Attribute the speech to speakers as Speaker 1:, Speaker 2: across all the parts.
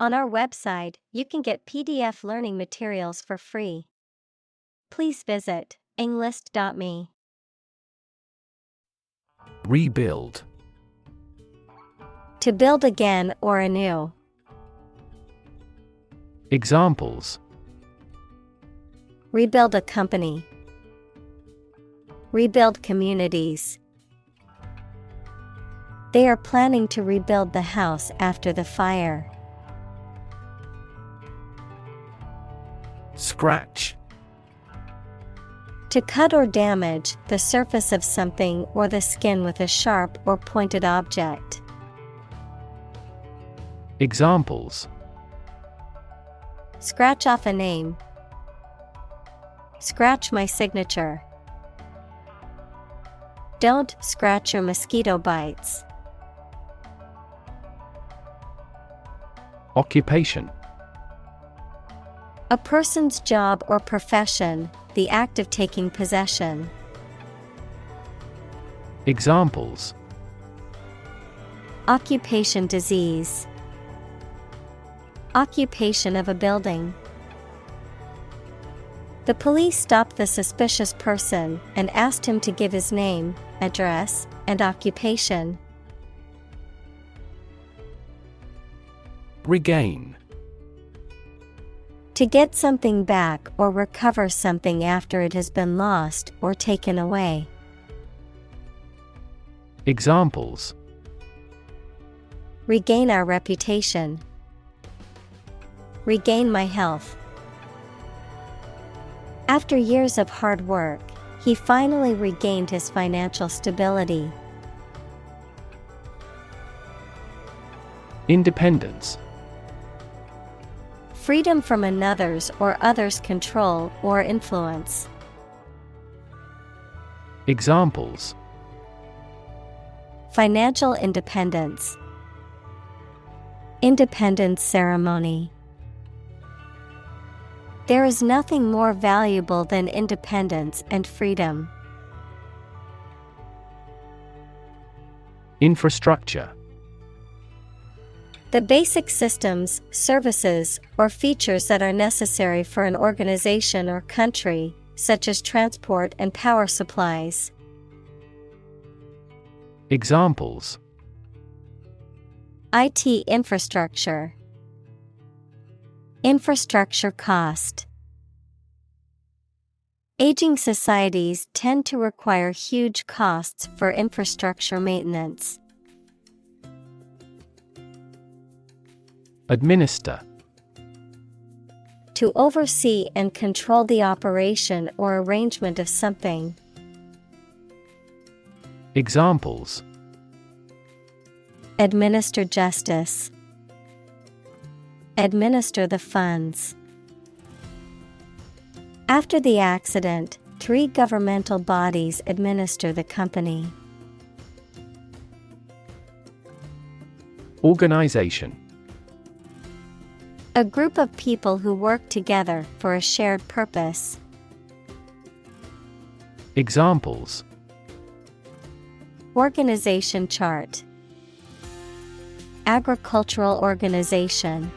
Speaker 1: On our website, you can get PDF learning materials for free. Please visit englist.me.
Speaker 2: Rebuild.
Speaker 1: To build again or anew.
Speaker 2: Examples:
Speaker 1: Rebuild a company. Rebuild communities. They are planning to rebuild the house after the fire.
Speaker 2: Scratch.
Speaker 1: To cut or damage the surface of something or the skin with a sharp or pointed object.
Speaker 2: Examples:
Speaker 1: Scratch off a name. Scratch my signature. Don't scratch your mosquito bites.
Speaker 2: Occupation.
Speaker 1: A person's job or profession, the act of taking possession.
Speaker 2: Examples:
Speaker 1: Occupation disease. Occupation of a building. The police stopped the suspicious person and asked him to give his name, address, and occupation.
Speaker 2: Regain.
Speaker 1: To get something back or recover something after it has been lost or taken away.
Speaker 2: Examples:
Speaker 1: Regain our reputation. Regain my health. After years of hard work, he finally regained his financial stability.
Speaker 2: Independence.
Speaker 1: Freedom from another's or others' control or influence.
Speaker 2: Examples:
Speaker 1: Financial independence. Independence ceremony. There is nothing more valuable than independence and freedom.
Speaker 2: Infrastructure.
Speaker 1: The basic systems, services, or features that are necessary for an organization or country, such as transport and power supplies.
Speaker 2: Examples:
Speaker 1: IT infrastructure. Infrastructure cost. Aging societies tend to require huge costs for infrastructure maintenance.
Speaker 2: Administer.
Speaker 1: To oversee and control the operation or arrangement of something.
Speaker 2: Examples:
Speaker 1: Administer justice. Administer the funds. After the accident, 3 governmental bodies administer the company.
Speaker 2: Organization.
Speaker 1: A group of people who work together for a shared purpose.
Speaker 2: Examples:
Speaker 1: Organization chart. Agricultural organization.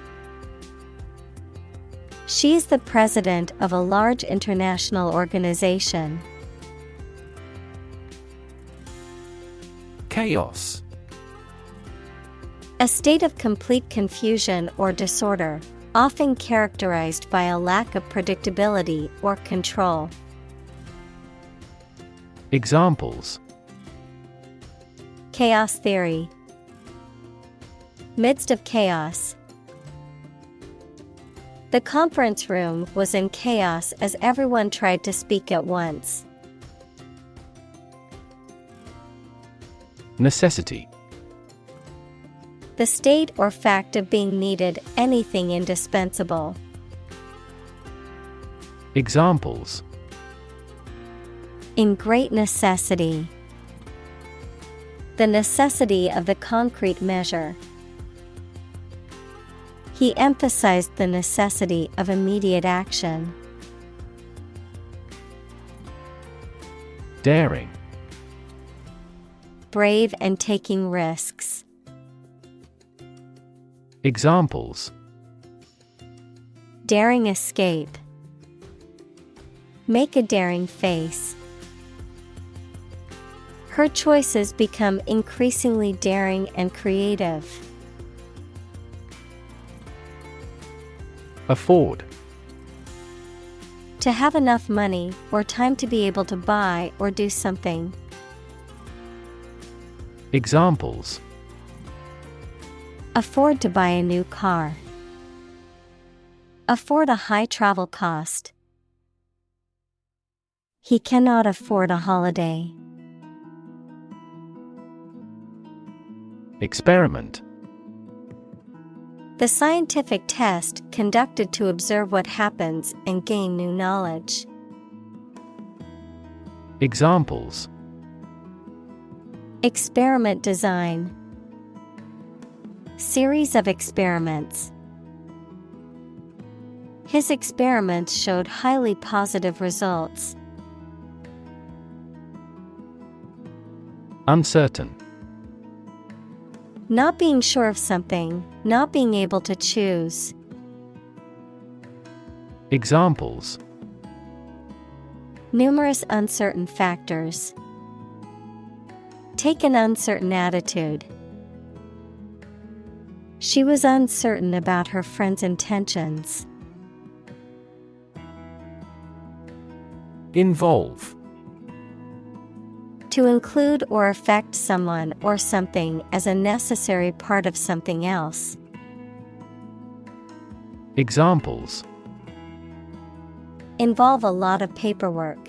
Speaker 1: She is the president of a large international organization.
Speaker 2: Chaos.
Speaker 1: A state of complete confusion or disorder, often characterized by a lack of predictability or control.
Speaker 2: Examples:
Speaker 1: Chaos theory. Midst of chaos. The conference room was in chaos as everyone tried to speak at once.
Speaker 2: Necessity.
Speaker 1: The state or fact of being needed, anything indispensable.
Speaker 2: Examples:
Speaker 1: In great necessity. The necessity of the concrete measure. He emphasized the necessity of immediate action.
Speaker 2: Daring.
Speaker 1: Brave and taking risks.
Speaker 2: Examples:
Speaker 1: Daring escape. Make a daring face. Her choices become increasingly daring and creative.
Speaker 2: Afford.
Speaker 1: To have enough money or time to be able to buy or do something.
Speaker 2: Examples:
Speaker 1: Afford to buy a new car. Afford a high travel cost. He cannot afford a holiday.
Speaker 2: Experiment.
Speaker 1: The scientific test conducted to observe what happens and gain new knowledge.
Speaker 2: Examples:
Speaker 1: Experiment design. Series of experiments. His experiments showed highly positive results.
Speaker 2: Uncertain.
Speaker 1: Not being sure of something, not being able to choose.
Speaker 2: Examples:
Speaker 1: Numerous uncertain factors. Take an uncertain attitude. She was uncertain about her friend's intentions.
Speaker 2: Involve.
Speaker 1: To include or affect someone or something as a necessary part of something else.
Speaker 2: Examples:
Speaker 1: Involve a lot of paperwork.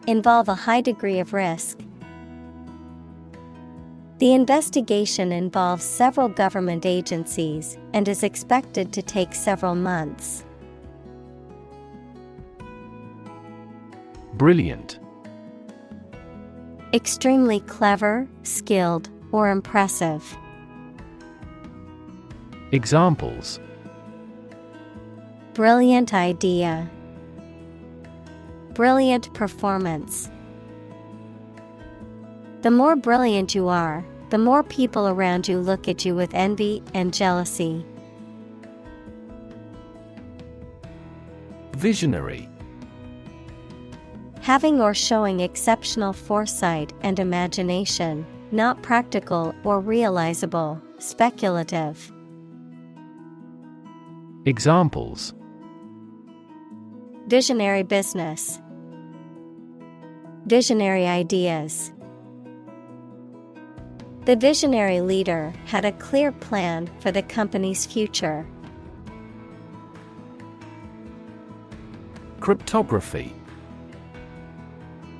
Speaker 1: Involve a high degree of risk. The investigation involves several government agencies and is expected to take several months.
Speaker 2: Brilliant.
Speaker 1: Extremely clever, skilled, or impressive.
Speaker 2: Examples:
Speaker 1: Brilliant idea. Brilliant performance. The more brilliant you are, the more people around you look at you with envy and jealousy.
Speaker 2: Visionary.
Speaker 1: Having or showing exceptional foresight and imagination, not practical or realizable, speculative.
Speaker 2: Examples:
Speaker 1: Visionary business. Visionary ideas. The visionary leader had a clear plan for the company's future.
Speaker 2: Cryptography.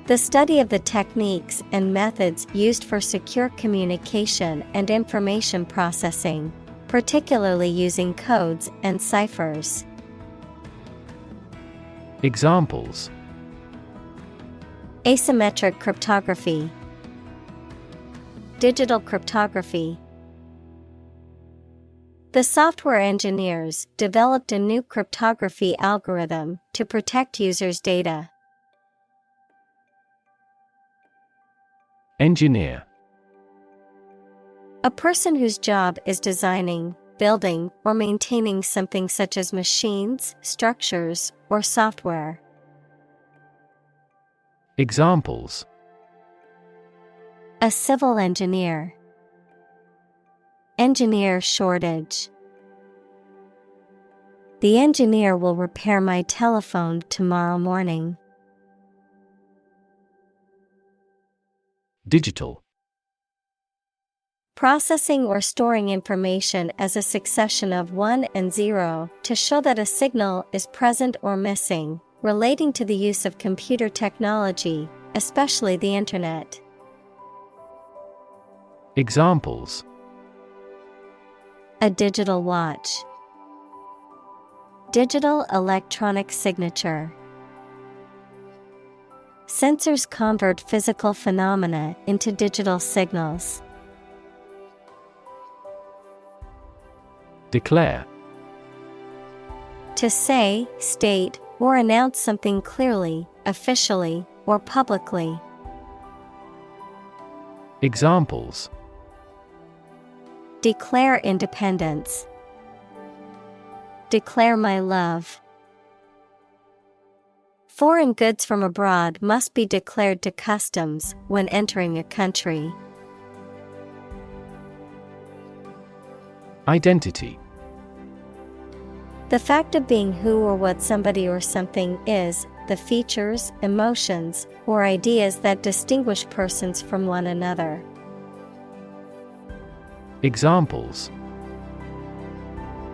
Speaker 1: The study of the techniques and methods used for secure communication and information processing, particularly using codes and ciphers.
Speaker 2: Examples:
Speaker 1: Asymmetric cryptography. Digital cryptography. The software engineers developed a new cryptography algorithm to protect users' data.
Speaker 2: Engineer.
Speaker 1: A person whose job is designing, building, or maintaining something such as machines, structures, or software.
Speaker 2: Examples:
Speaker 1: A civil engineer. Engineer shortage. The engineer will repair my telephone tomorrow morning.
Speaker 2: Digital.
Speaker 1: Processing or storing information as a succession of 1 and 0 to show that a signal is present or missing, relating to the use of computer technology, especially the Internet.
Speaker 2: Examples:
Speaker 1: A digital watch. Digital electronic signature. Sensors convert physical phenomena into digital signals.
Speaker 2: Declare.
Speaker 1: To say, state, or announce something clearly, officially, or publicly.
Speaker 2: Examples:
Speaker 1: Declare independence. Declare my love. Foreign goods from abroad must be declared to customs when entering a country.
Speaker 2: Identity.
Speaker 1: The fact of being who or what somebody or something is, the features, emotions, or ideas that distinguish persons from one another.
Speaker 2: Examples: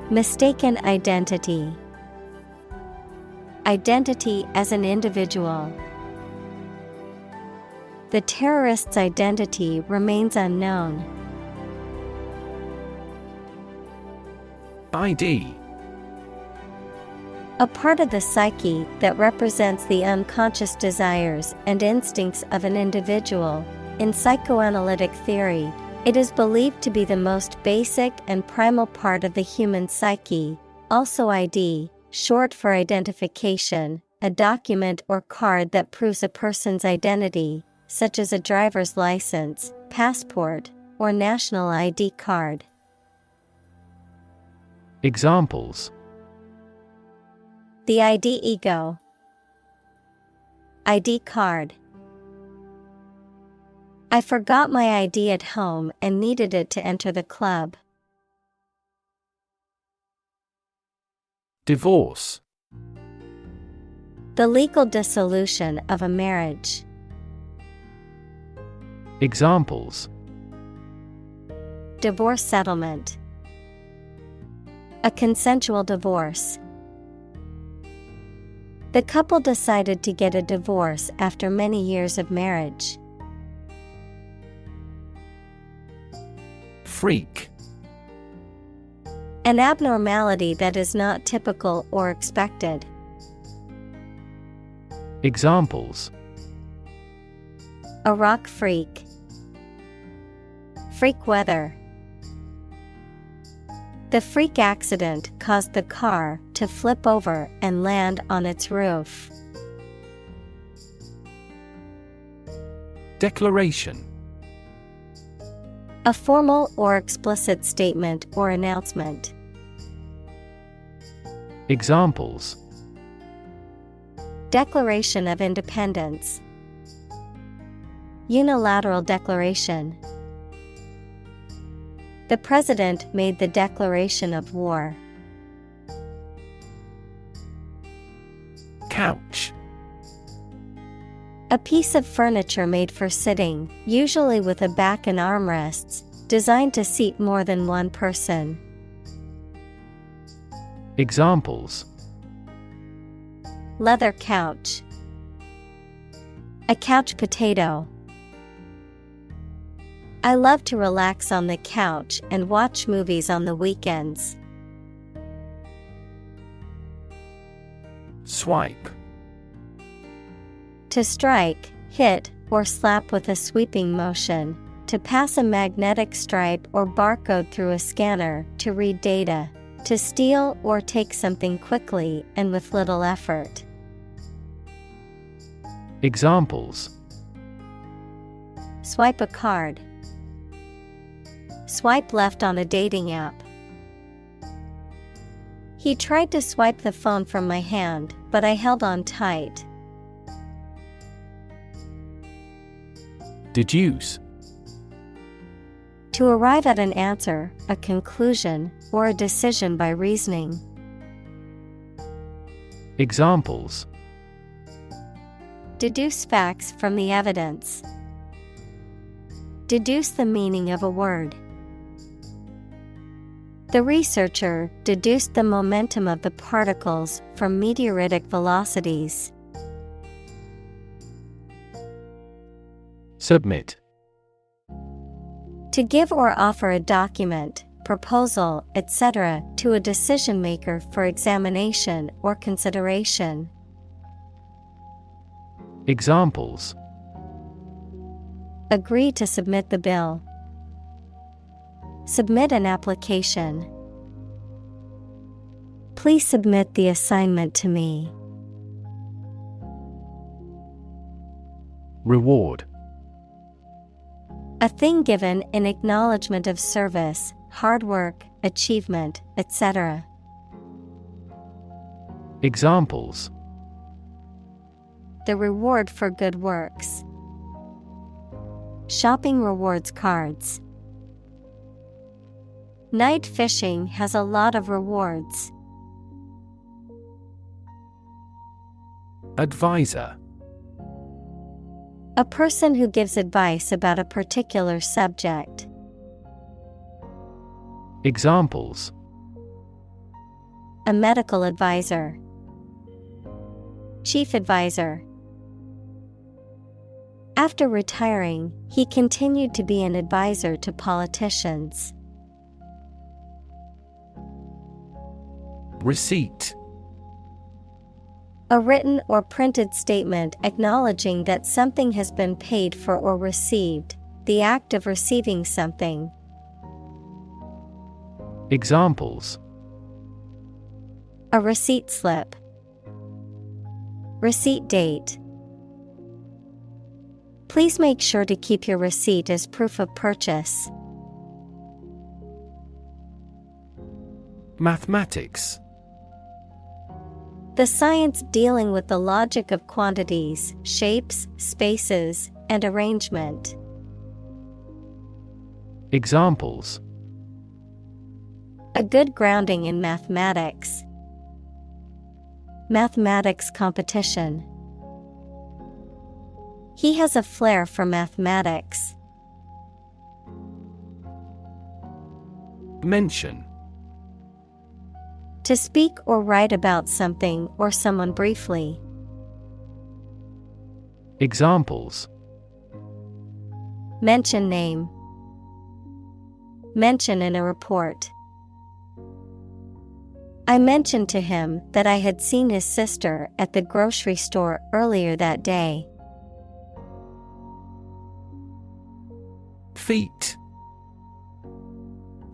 Speaker 1: mistaken identity. Identity as an individual. The terrorist's identity remains unknown.
Speaker 2: ID.
Speaker 1: A part of the psyche that represents the unconscious desires and instincts of an individual. In psychoanalytic theory, it is believed to be the most basic and primal part of the human psyche. Also ID, short for identification, a document or card that proves a person's identity, such as a driver's license, passport, or national ID card.
Speaker 2: Examples:
Speaker 1: the ID ego. ID card. I forgot my ID at home and needed it to enter the club.
Speaker 2: Divorce.
Speaker 1: The legal dissolution of a marriage.
Speaker 2: Examples:
Speaker 1: divorce settlement. A consensual divorce. The couple decided to get a divorce after many years of marriage.
Speaker 2: Freak.
Speaker 1: An abnormality that is not typical or expected.
Speaker 2: Examples:
Speaker 1: a rock freak. Freak weather. The freak accident caused the car to flip over and land on its roof.
Speaker 2: Declaration.
Speaker 1: A formal or explicit statement or announcement.
Speaker 2: Examples:
Speaker 1: Declaration of Independence. Unilateral declaration. The president made the declaration of war.
Speaker 2: Couch.
Speaker 1: A piece of furniture made for sitting, usually with a back and armrests, designed to seat more than one person.
Speaker 2: Examples:
Speaker 1: leather couch. A couch potato. I love to relax on the couch and watch movies on the weekends.
Speaker 2: Swipe.
Speaker 1: To strike, hit, or slap with a sweeping motion. To pass a magnetic stripe or barcode through a scanner to read data. To steal or take something quickly and with little effort.
Speaker 2: Examples:
Speaker 1: swipe a card. Swipe left on a dating app. He tried to swipe the phone from my hand, but I held on tight.
Speaker 2: Deduce.
Speaker 1: To arrive at an answer, a conclusion, or a decision by reasoning.
Speaker 2: Examples:
Speaker 1: deduce facts from the evidence. Deduce the meaning of a word. The researcher deduced the momentum of the particles from meteoritic velocities.
Speaker 2: Submit.
Speaker 1: To give or offer a document, proposal, etc. to a decision maker for examination or consideration.
Speaker 2: Examples:
Speaker 1: agree to submit the bill. Submit an application. Please submit the assignment to me.
Speaker 2: Reward.
Speaker 1: A thing given in acknowledgement of service, hard work, achievement, etc.
Speaker 2: Examples:
Speaker 1: the reward for good works. Shopping rewards cards. Night fishing has a lot of rewards.
Speaker 2: Advisor:
Speaker 1: A person who gives advice about a particular subject.
Speaker 2: Examples:
Speaker 1: A medical advisor. Chief advisor. After retiring, he continued to be an advisor to politicians.
Speaker 2: Receipt:
Speaker 1: A written or printed statement acknowledging that something has been paid for or received, the act of receiving something.
Speaker 2: Examples:
Speaker 1: A receipt slip. Receipt date. Please make sure to keep your receipt as proof of purchase.
Speaker 2: Mathematics:
Speaker 1: The science dealing with the logic of quantities, shapes, spaces, and arrangement.
Speaker 2: Examples:
Speaker 1: A good grounding in mathematics. Mathematics competition. He has a flair for mathematics.
Speaker 2: Mention:
Speaker 1: To speak or write about something or someone briefly.
Speaker 2: Examples:
Speaker 1: Mention name. Mention in a report. I mentioned to him that I had seen his sister at the grocery store earlier that day.
Speaker 2: Feat: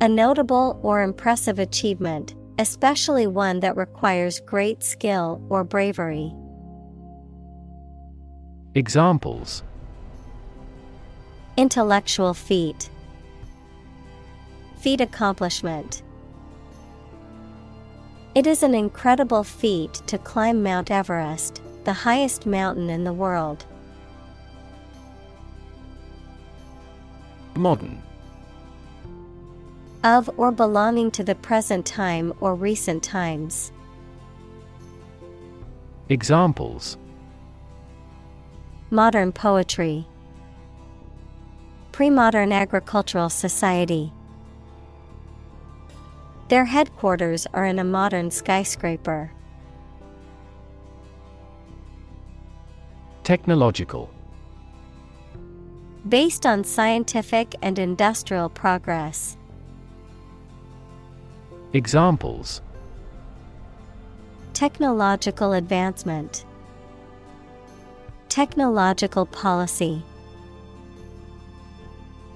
Speaker 1: A notable or impressive achievement, especially one that requires great skill or bravery.
Speaker 2: Examples:
Speaker 1: Intellectual feat. Feat accomplishment. It is an incredible feat to climb Mount Everest, the highest mountain in the world.
Speaker 2: Modern:
Speaker 1: Of or belonging to the present time or recent times.
Speaker 2: Examples:
Speaker 1: Modern poetry. Pre-modern agricultural society. Their headquarters are in a modern skyscraper.
Speaker 2: Technological:
Speaker 1: Based on scientific and industrial progress.
Speaker 2: Examples:
Speaker 1: Technological advancement. Technological policy.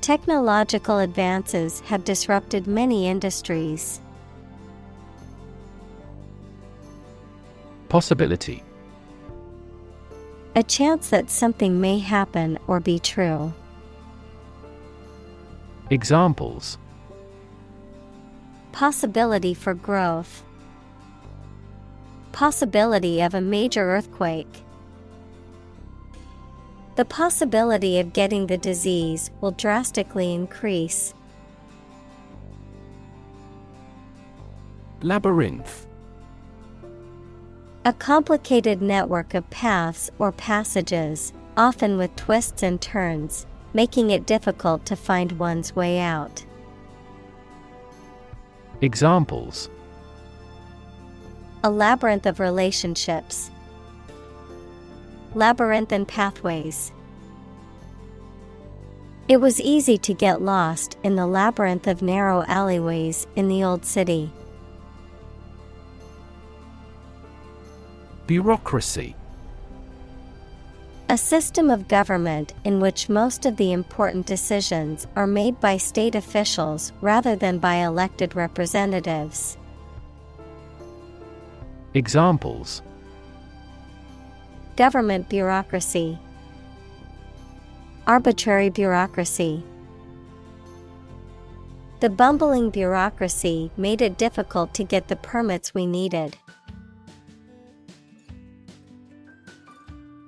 Speaker 1: Technological advances have disrupted many industries.
Speaker 2: Possibility:
Speaker 1: A chance that something may happen or be true.
Speaker 2: Examples:
Speaker 1: Possibility for growth. Possibility of a major earthquake. The possibility of getting the disease will drastically increase.
Speaker 2: Labyrinth:
Speaker 1: A complicated network of paths or passages, often with twists and turns, making it difficult to find one's way out.
Speaker 2: Examples:
Speaker 1: A labyrinth of relationships. Labyrinthine pathways. It was easy to get lost in the labyrinth of narrow alleyways in the old city.
Speaker 2: Bureaucracy:
Speaker 1: A system of government in which most of the important decisions are made by state officials rather than by elected representatives.
Speaker 2: Examples:
Speaker 1: Government bureaucracy. Arbitrary bureaucracy. The bumbling bureaucracy made it difficult to get the permits we needed.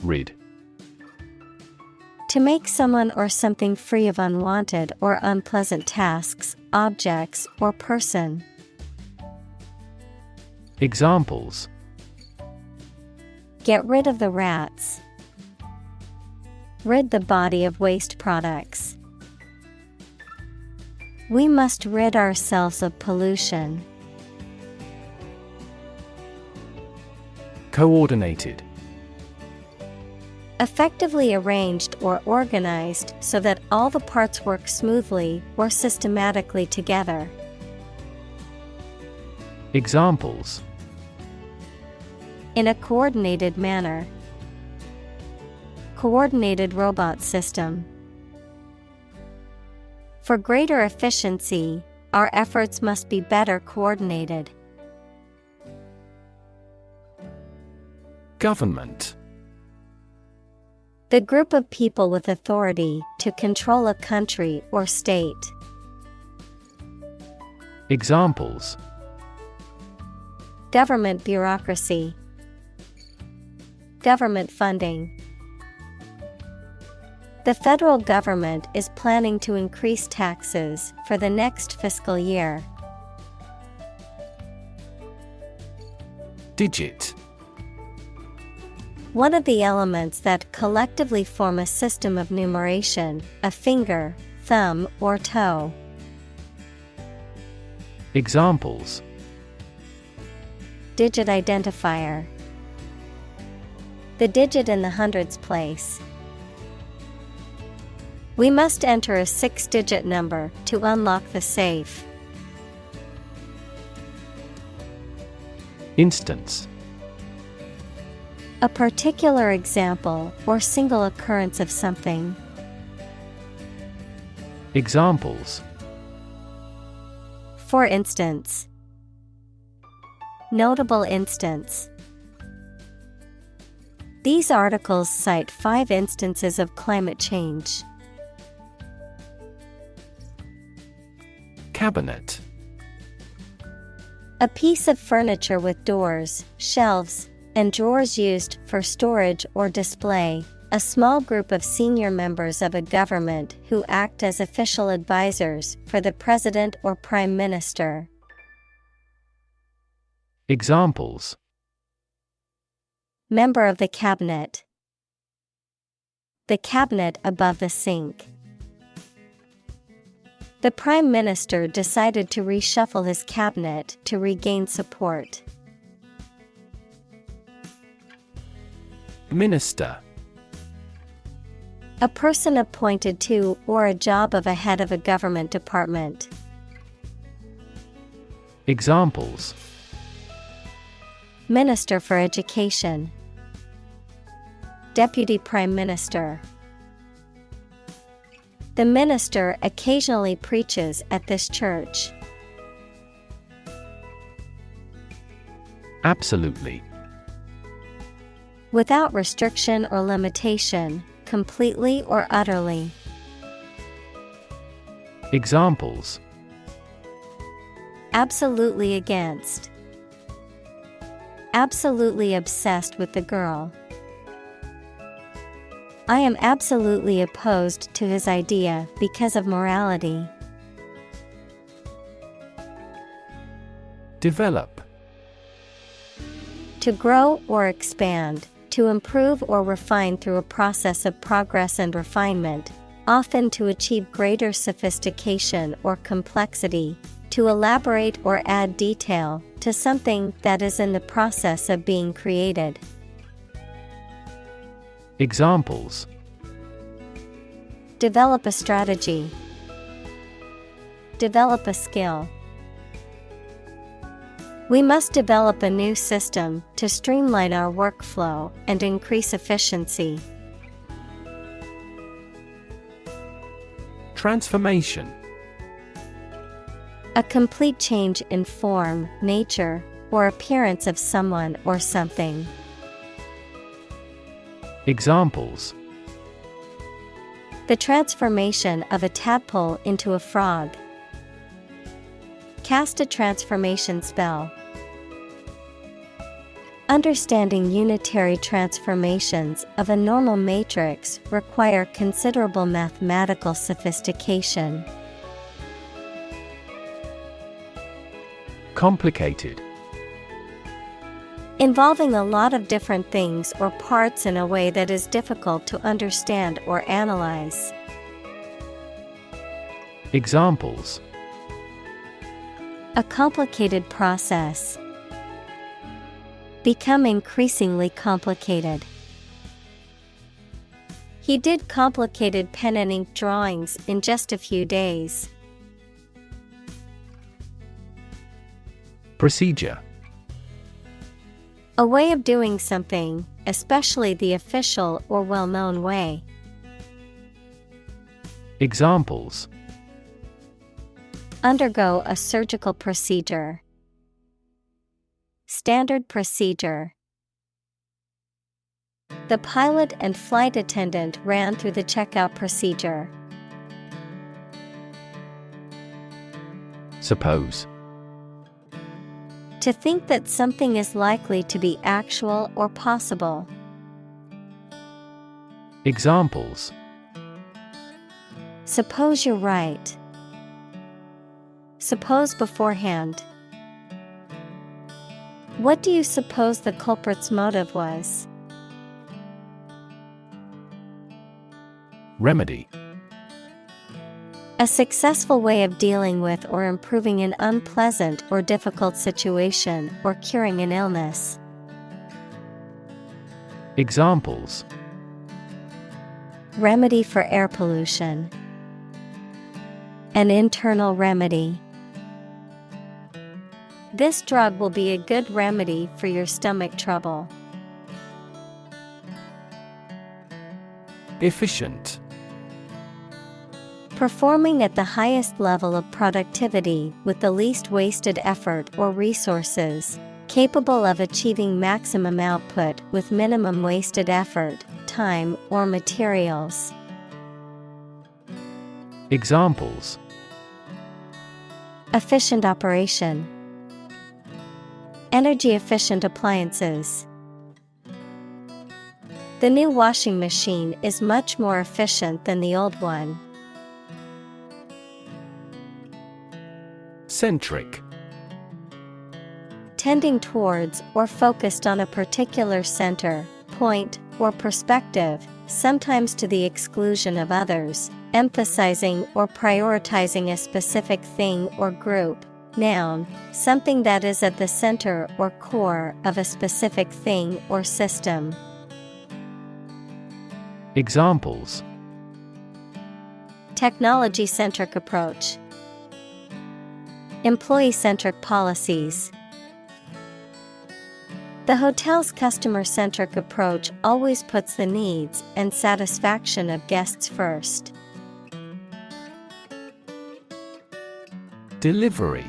Speaker 2: Rid.
Speaker 1: To make someone or something free of unwanted or unpleasant tasks, objects, or person.
Speaker 2: Examples:
Speaker 1: Get rid of the rats. Rid the body of waste products. We must rid ourselves of pollution.
Speaker 2: Coordinated.
Speaker 1: Effectively arranged or organized so that all the parts work smoothly or systematically together.
Speaker 2: Examples:
Speaker 1: In a coordinated manner. Coordinated robot system. For greater efficiency, our efforts must be better coordinated.
Speaker 2: Government.
Speaker 1: The group of people with authority to control a country or state.
Speaker 2: Examples:
Speaker 1: Government bureaucracy. Government funding. The federal government is planning to increase taxes for the next fiscal year.
Speaker 2: Digit.
Speaker 1: One of the elements that collectively form a system of numeration, a finger, thumb, or toe.
Speaker 2: Examples:
Speaker 1: Digit identifier. The digit in the hundreds place. We must enter a 6-digit number to unlock the safe.
Speaker 2: Instance.
Speaker 1: A particular example or single occurrence of something.
Speaker 2: Examples:
Speaker 1: For instance. Notable instance. These articles cite 5 instances of climate change.
Speaker 2: Cabinet.
Speaker 1: A piece of furniture with doors, shelves, and drawers used for storage or display. A small group of senior members of a government who act as official advisors for the president or prime minister.
Speaker 2: Examples:
Speaker 1: Member of the cabinet. The cabinet above the sink. The prime minister decided to reshuffle his cabinet to regain support.
Speaker 2: Minister.
Speaker 1: A person appointed to or a job of a head of a government department.
Speaker 2: Examples:
Speaker 1: Minister for Education. Deputy Prime Minister. The minister occasionally preaches at this church.
Speaker 2: Absolutely.
Speaker 1: Without restriction or limitation, completely or utterly.
Speaker 2: Examples:
Speaker 1: Absolutely against. Absolutely obsessed with the girl. I am absolutely opposed to his idea because of morality.
Speaker 2: Develop.
Speaker 1: To grow or expand, to improve or refine through a process of progress and refinement, often to achieve greater sophistication or complexity, to elaborate or add detail to something that is in the process of being created.
Speaker 2: Examples:
Speaker 1: Develop a strategy. Develop a skill. We must develop a new system to streamline our workflow and increase efficiency.
Speaker 2: Transformation.
Speaker 1: A complete change in form, nature, or appearance of someone or something.
Speaker 2: Examples:
Speaker 1: The transformation of a tadpole into a frog. Cast a transformation spell. Understanding unitary transformations of a normal matrix require considerable mathematical sophistication.
Speaker 2: Complicated.
Speaker 1: Involving a lot of different things or parts in a way that is difficult to understand or analyze.
Speaker 2: Examples:
Speaker 1: A complicated process. Become increasingly complicated. He did complicated pen and ink drawings in just a few days.
Speaker 2: Procedure.
Speaker 1: A way of doing something, especially the official or well-known way.
Speaker 2: Examples:
Speaker 1: Undergo a surgical procedure. Standard procedure. The pilot and flight attendant ran through the checkout procedure.
Speaker 2: Suppose.
Speaker 1: To think that something is likely to be actual or possible.
Speaker 2: Examples:
Speaker 1: Suppose you're right. Suppose beforehand. What do you suppose the culprit's motive was?
Speaker 2: Remedy.
Speaker 1: A successful way of dealing with or improving an unpleasant or difficult situation or curing an illness.
Speaker 2: Examples:
Speaker 1: Remedy for air pollution. An internal remedy. This drug will be a good remedy for your stomach trouble.
Speaker 2: Efficient.
Speaker 1: Performing at the highest level of productivity with the least wasted effort or resources, capable of achieving maximum output with minimum wasted effort, time, or materials.
Speaker 2: Examples:
Speaker 1: Efficient operation. Energy efficient appliances. The new washing machine is much more efficient than the old one.
Speaker 2: Centric.
Speaker 1: Tending towards or focused on a particular center, point, or perspective, sometimes to the exclusion of others, emphasizing or prioritizing a specific thing or group. Noun, something that is at the center or core of a specific thing or system.
Speaker 2: Examples:
Speaker 1: Technology-centric approach. Employee-centric policies. The hotel's customer-centric approach always puts the needs and satisfaction of guests first.
Speaker 2: Delivery.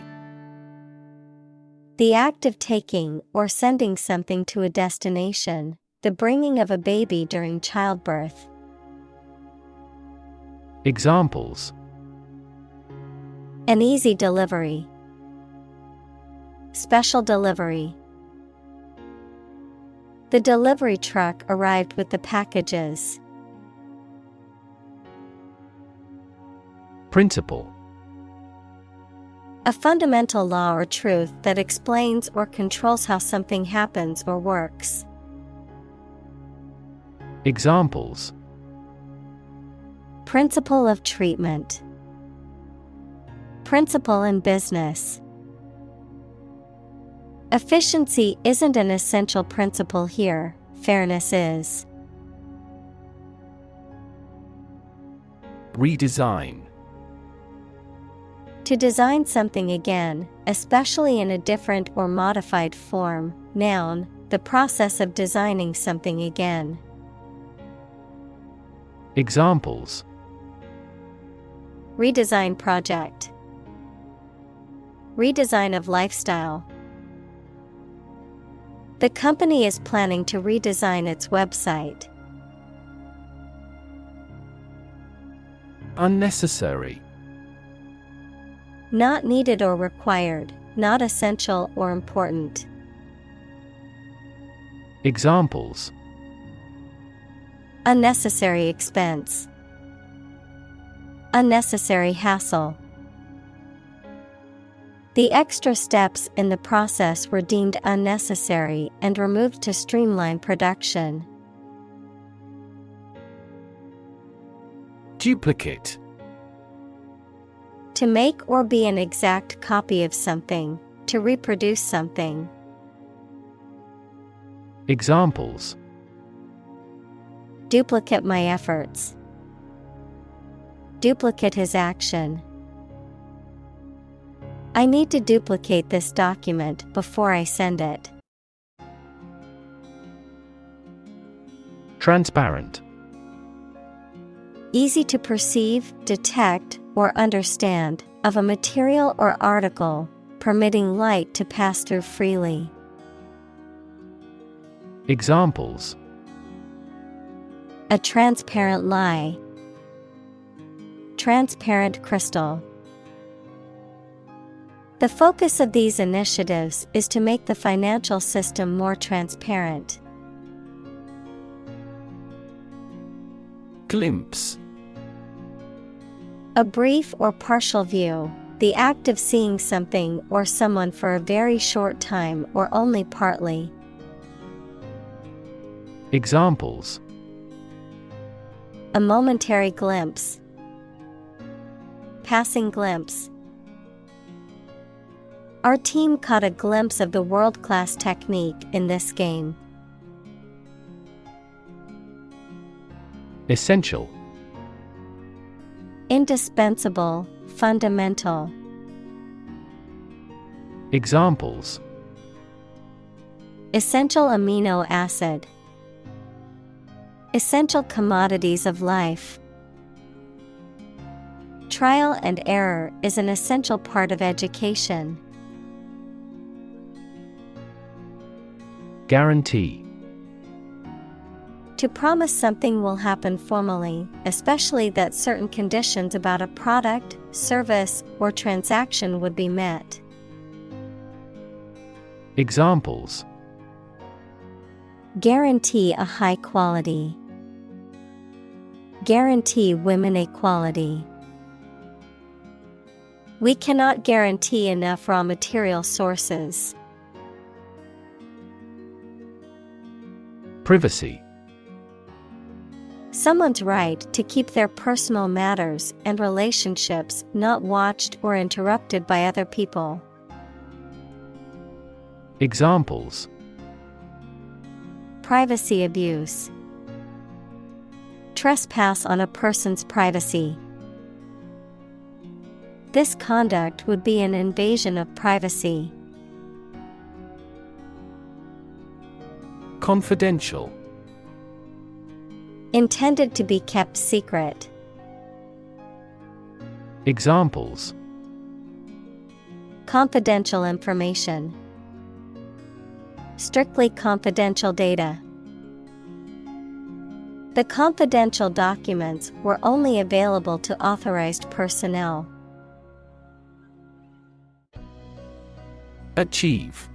Speaker 1: The act of taking or sending something to a destination, the bringing of a baby during childbirth.
Speaker 2: Examples:
Speaker 1: An easy delivery. Special delivery. The delivery truck arrived with the packages.
Speaker 2: Principle.
Speaker 1: A fundamental law or truth that explains or controls how something happens or works.
Speaker 2: Examples:
Speaker 1: Principle of treatment. Principle in business. Efficiency isn't an essential principle here, fairness is.
Speaker 2: Redesign.
Speaker 1: To design something again, especially in a different or modified form. Noun, the process of designing something again.
Speaker 2: Examples:
Speaker 1: Redesign project. Redesign of lifestyle. The company is planning to redesign its website.
Speaker 2: Unnecessary.
Speaker 1: Not needed or required, not essential or important.
Speaker 2: Examples:
Speaker 1: unnecessary expense, unnecessary hassle. The extra steps in the process were deemed unnecessary and removed to streamline production.
Speaker 2: Duplicate.
Speaker 1: To make or be an exact copy of something, to reproduce something.
Speaker 2: Examples:
Speaker 1: duplicate my efforts, duplicate his action. I need to duplicate this document before I send it.
Speaker 2: Transparent.
Speaker 1: Easy to perceive, detect, or understand, of a material or article, permitting light to pass through freely.
Speaker 2: Examples:
Speaker 1: a transparent lie, transparent crystal. The focus of these initiatives is to make the financial system more transparent.
Speaker 2: Glimpse.
Speaker 1: A brief or partial view, the act of seeing something or someone for a very short time or only partly.
Speaker 2: Examples:
Speaker 1: a momentary glimpse, passing glimpse. Our team caught a glimpse of the world-class technique in this game.
Speaker 2: Essential.
Speaker 1: Indispensable, fundamental.
Speaker 2: Examples:
Speaker 1: essential amino acid, essential commodities of life. Trial and error is an essential part of education.
Speaker 2: Guarantee.
Speaker 1: To promise something will happen formally, especially that certain conditions about a product, service, or transaction would be met.
Speaker 2: Examples:
Speaker 1: guarantee a high quality, guarantee women equality. We cannot guarantee enough raw material sources.
Speaker 2: Privacy.
Speaker 1: Someone's right to keep their personal matters and relationships not watched or interrupted by other people.
Speaker 2: Examples:
Speaker 1: privacy abuse, trespass on a person's privacy. This conduct would be an invasion of privacy.
Speaker 2: Confidential.
Speaker 1: Intended to be kept secret.
Speaker 2: Examples:
Speaker 1: confidential information, strictly confidential data. The confidential documents were only available to authorized personnel.
Speaker 2: Achieve.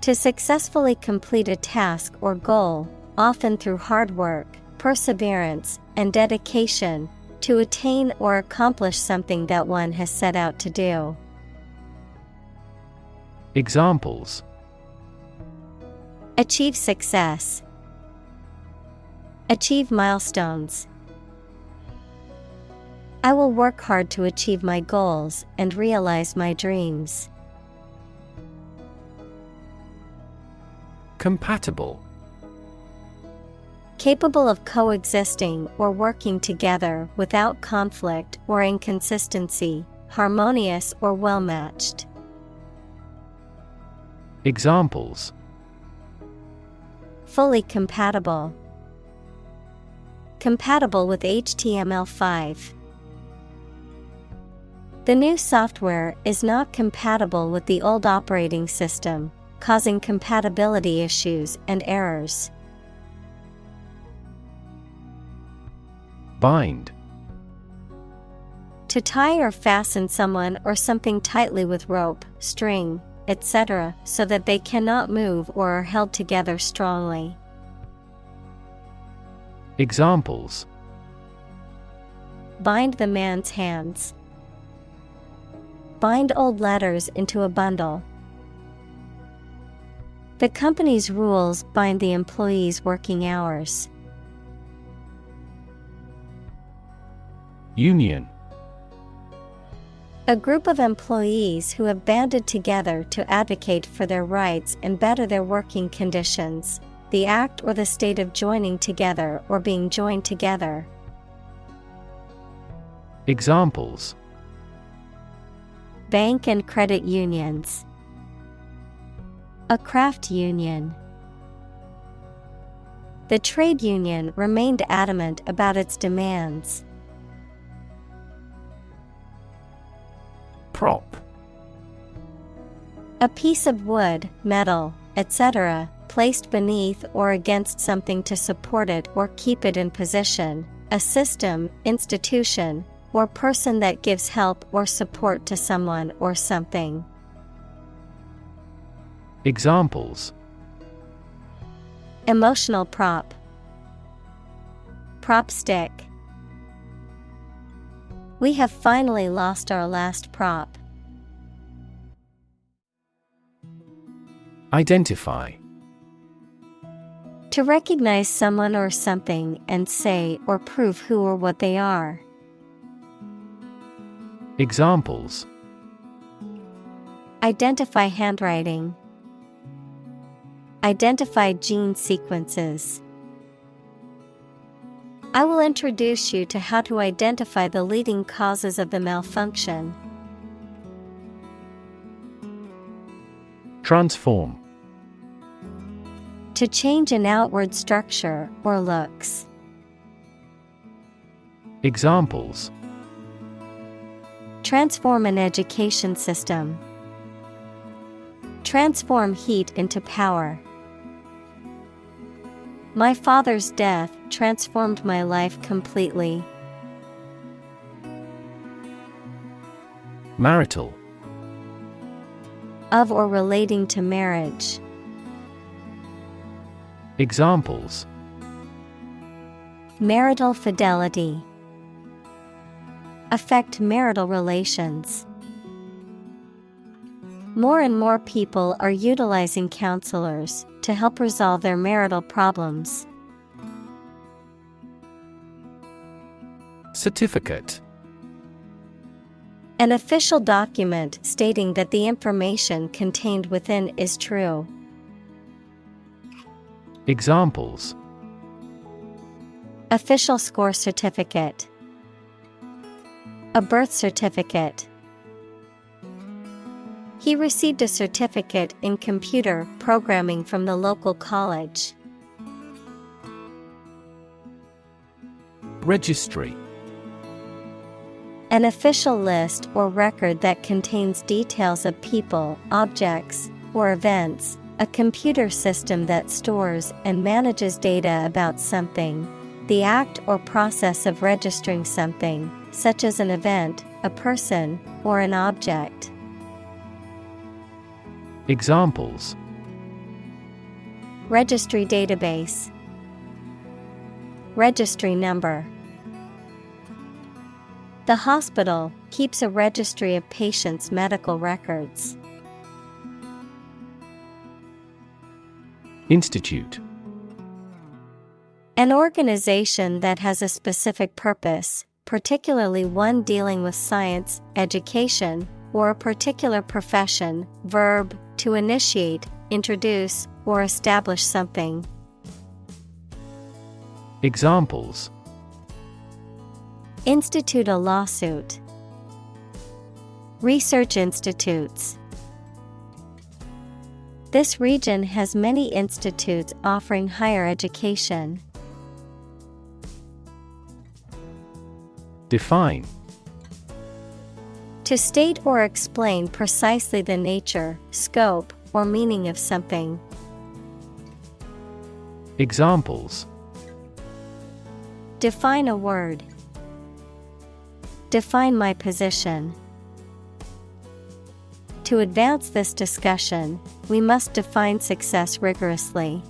Speaker 1: To successfully complete a task or goal, often through hard work, perseverance, and dedication, to attain or accomplish something that one has set out to do.
Speaker 2: Examples:
Speaker 1: achieve success, achieve milestones. I will work hard to achieve my goals and realize my dreams.
Speaker 2: Compatible.
Speaker 1: Capable of coexisting or working together without conflict or inconsistency, harmonious or well-matched.
Speaker 2: Examples:
Speaker 1: fully compatible, compatible with HTML5. The new software is not compatible with the old operating system, causing compatibility issues and errors.
Speaker 2: Bind.
Speaker 1: To tie or fasten someone or something tightly with rope, string, etc., so that they cannot move or are held together strongly.
Speaker 2: Examples:
Speaker 1: Bind the man's hands. Bind old letters into a bundle. The company's rules bind the employees' working hours.
Speaker 2: Union.
Speaker 1: A group of employees who have banded together to advocate for their rights and better their working conditions. The act or the state of joining together or being joined together.
Speaker 2: Examples:
Speaker 1: Bank and credit unions. A craft union. The trade union remained adamant about its demands.
Speaker 2: Prop.
Speaker 1: A piece of wood, metal, etc., placed beneath or against something to support it or keep it in position, a system, institution, or person that gives help or support to someone or something.
Speaker 2: Examples:
Speaker 1: Emotional prop. Prop stick. We have finally lost our last prop.
Speaker 2: Identify.
Speaker 1: To recognize someone or something and say or prove who or what they are.
Speaker 2: Examples:
Speaker 1: Identify handwriting. Identify gene sequences. I will introduce you to how to identify the leading causes of the malfunction.
Speaker 2: Transform.
Speaker 1: To change an outward structure or looks.
Speaker 2: Examples:
Speaker 1: Transform an education system. Transform heat into power. My father's death transformed my life completely.
Speaker 2: Marital.
Speaker 1: Of or relating to marriage.
Speaker 2: Examples:
Speaker 1: Marital fidelity. Affect marital relations. More and more people are utilizing counselors to help resolve their marital problems.
Speaker 2: Certificate.
Speaker 1: An official document stating that the information contained within is true.
Speaker 2: Examples:
Speaker 1: Official score certificate. A birth certificate. He received a certificate in computer programming from the local college.
Speaker 2: Registry.
Speaker 1: An official list or record that contains details of people, objects, or events. A computer system that stores and manages data about something. The act or process of registering something, such as an event, a person, or an object.
Speaker 2: Examples:
Speaker 1: Registry database. Registry number. The hospital keeps a registry of patients' medical records.
Speaker 2: Institute.
Speaker 1: An organization that has a specific purpose, particularly one dealing with science, education, or a particular profession. Verb, to initiate, introduce, or establish something.
Speaker 2: Examples:
Speaker 1: Institute a lawsuit. Research institutes. This region has many institutes offering higher education.
Speaker 2: Define.
Speaker 1: To state or explain precisely the nature, scope, or meaning of something.
Speaker 2: Examples:
Speaker 1: Define a word. Define my position. To advance this discussion, we must define success rigorously.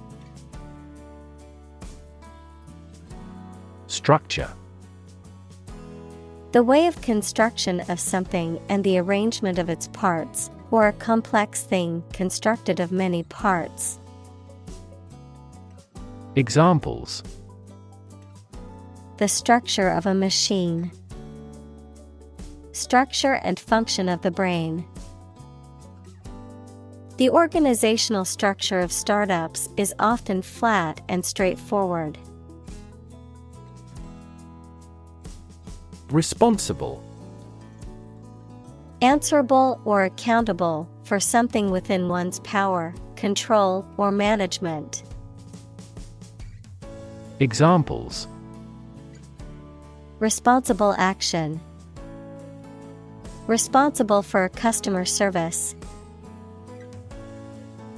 Speaker 2: Structure.
Speaker 1: The way of construction of something and the arrangement of its parts, or a complex thing constructed of many parts.
Speaker 2: Examples:
Speaker 1: The structure of a machine. Structure and function of the brain. The organizational structure of startups is often flat and straightforward.
Speaker 2: Responsible.
Speaker 1: Answerable or accountable for something within one's power, control, or management.
Speaker 2: Examples:
Speaker 1: Responsible action. Responsible for customer service.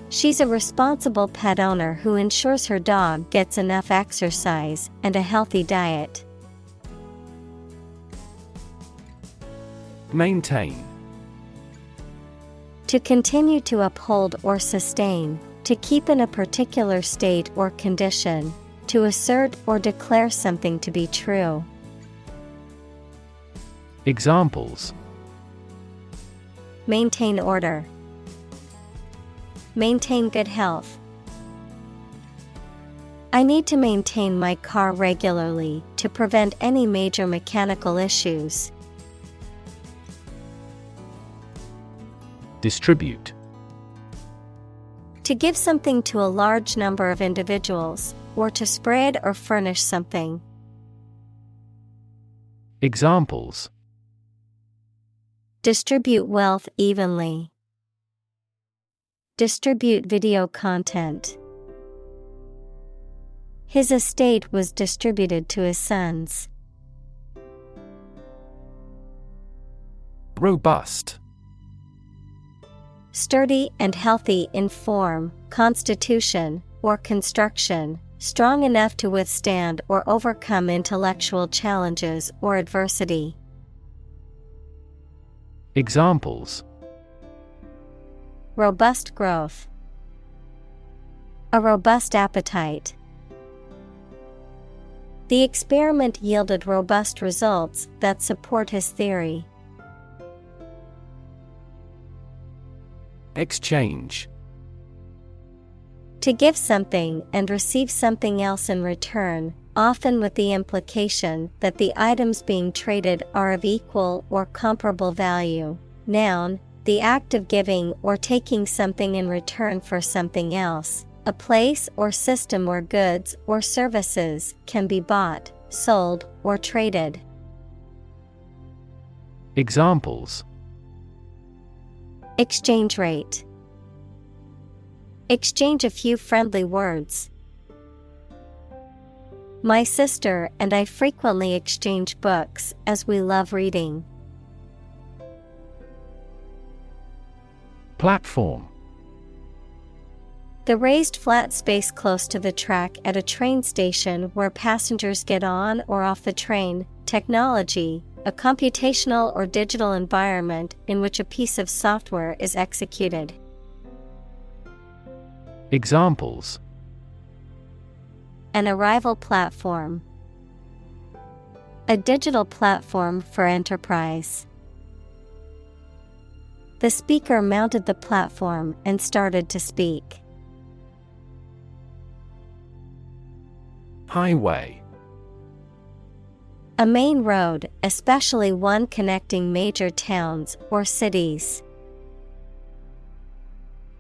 Speaker 1: She's a responsible pet owner who ensures her dog gets enough exercise and a healthy diet.
Speaker 2: Maintain.
Speaker 1: To continue to uphold or sustain, to keep in a particular state or condition, to assert or declare something to be true.
Speaker 2: Examples:
Speaker 1: Maintain order. Maintain good health. I need to maintain my car regularly to prevent any major mechanical issues.
Speaker 2: Distribute.
Speaker 1: To give something to a large number of individuals, or to spread or furnish something.
Speaker 2: Examples:
Speaker 1: Distribute wealth evenly. Distribute video content. His estate was distributed to his sons.
Speaker 2: Robust.
Speaker 1: Sturdy and healthy in form, constitution, or construction, strong enough to withstand or overcome intellectual challenges or adversity.
Speaker 2: Examples:
Speaker 1: Robust growth. A robust appetite. The experiment yielded robust results that support his theory.
Speaker 2: Exchange.
Speaker 1: To give something and receive something else in return, often with the implication that the items being traded are of equal or comparable value. Noun, the act of giving or taking something in return for something else, a place or system where goods or services can be bought, sold, or traded.
Speaker 2: Examples:
Speaker 1: Exchange rate. Exchange a few friendly words. My sister and I frequently exchange books as we love reading.
Speaker 2: Platform.
Speaker 1: The raised flat space close to the track at a train station where passengers get on or off the train. Technology, a computational or digital environment in which a piece of software is executed.
Speaker 2: Examples:
Speaker 1: An arrival platform. A digital platform for enterprise. The speaker mounted the platform and started to speak.
Speaker 2: Highway.
Speaker 1: A main road, especially one connecting major towns or cities.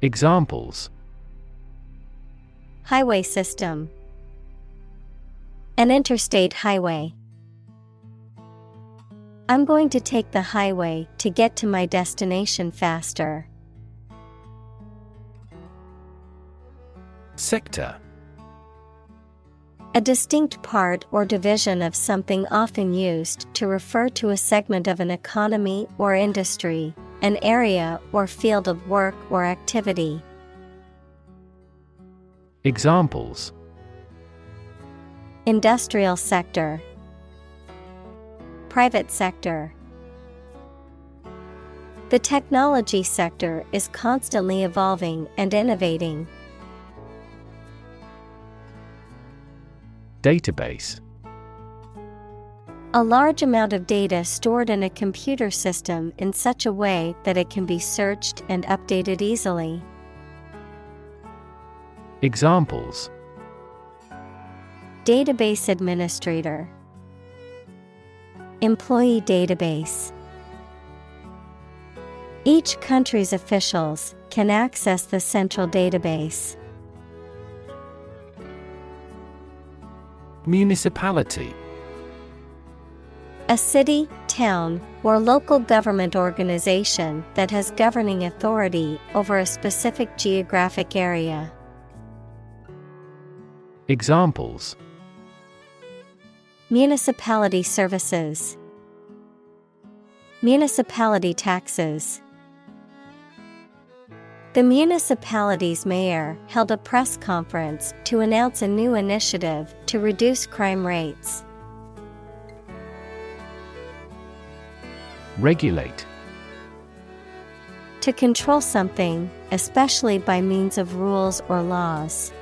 Speaker 2: Examples:
Speaker 1: Highway system. An interstate highway. I'm going to take the highway to get to my destination faster.
Speaker 2: Sector.
Speaker 1: A distinct part or division of something often used to refer to a segment of an economy or industry, an area or field of work or activity.
Speaker 2: Examples:
Speaker 1: Industrial sector. Private sector. The technology sector is constantly evolving and innovating.
Speaker 2: Database.
Speaker 1: A large amount of data stored in a computer system in such a way that it can be searched and updated easily.
Speaker 2: Examples:
Speaker 1: Database administrator, employee database. Each country's officials can access the central database.
Speaker 2: Municipality.
Speaker 1: A city, town, or local government organization that has governing authority over a specific geographic area.
Speaker 2: Examples:
Speaker 1: Municipality services, municipality taxes. The municipality's mayor held a press conference to announce a new initiative to reduce crime rates.
Speaker 2: Regulate.
Speaker 1: To control something, especially by means of rules or laws.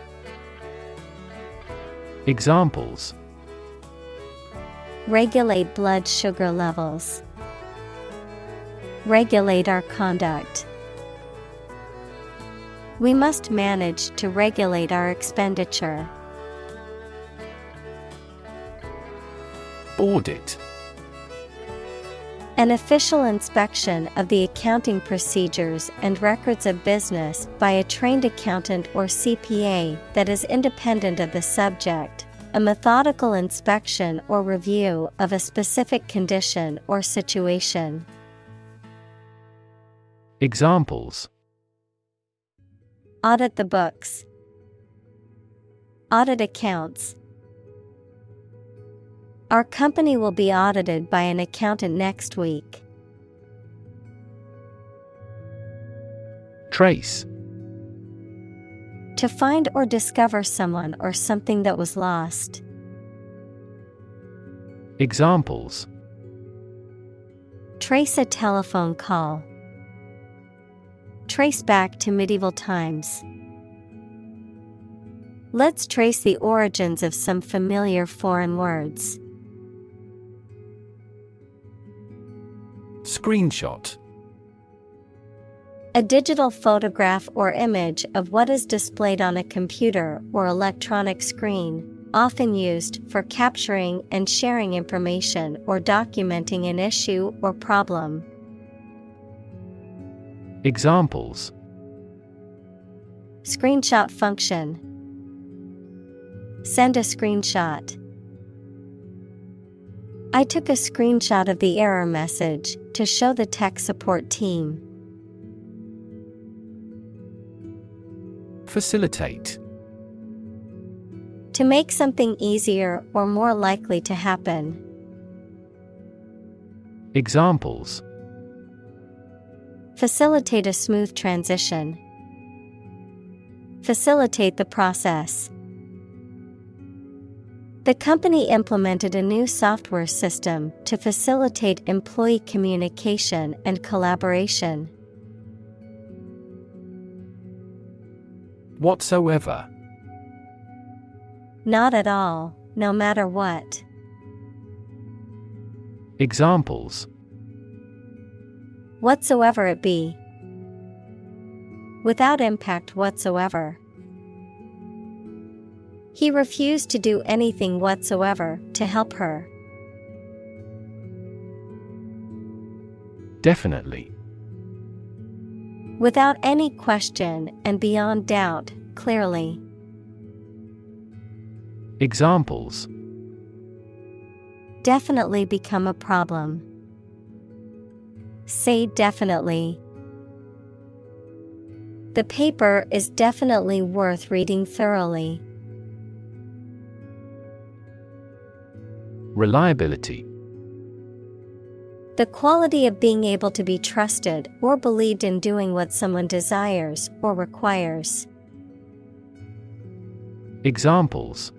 Speaker 2: Examples:
Speaker 1: Regulate blood sugar levels. Regulate our conduct. We must manage to regulate our expenditure.
Speaker 2: Audit.
Speaker 1: An official inspection of the accounting procedures and records of business by a trained accountant or CPA that is independent of the subject, a methodical inspection or review of a specific condition or situation.
Speaker 2: Examples:
Speaker 1: Audit the books. Audit accounts. Our company will be audited by an accountant next week.
Speaker 2: Trace.
Speaker 1: To find or discover someone or something that was lost.
Speaker 2: Examples:
Speaker 1: Trace a telephone call. Trace back to medieval times. Let's trace the origins of some familiar foreign words.
Speaker 2: Screenshot.
Speaker 1: A digital photograph or image of what is displayed on a computer or electronic screen, often used for capturing and sharing information or documenting an issue or problem.
Speaker 2: Examples:
Speaker 1: Screenshot function. Send a screenshot. I took a screenshot of the error message to show the tech support team.
Speaker 2: Facilitate.
Speaker 1: To make something easier or more likely to happen.
Speaker 2: Examples:
Speaker 1: Facilitate a smooth transition. Facilitate the process. The company implemented a new software system to facilitate employee communication and collaboration.
Speaker 2: Whatsoever.
Speaker 1: Not at all, no matter what.
Speaker 2: Examples:
Speaker 1: Whatsoever it be. Without impact whatsoever. He refused to do anything whatsoever to help her.
Speaker 2: Definitely.
Speaker 1: Without any question and beyond doubt, clearly.
Speaker 2: Examples:
Speaker 1: Definitely become a problem. Say definitely. The paper is definitely worth reading thoroughly.
Speaker 2: Reliability.
Speaker 1: The quality of being able to be trusted or believed in doing what someone desires or requires.
Speaker 2: Examples: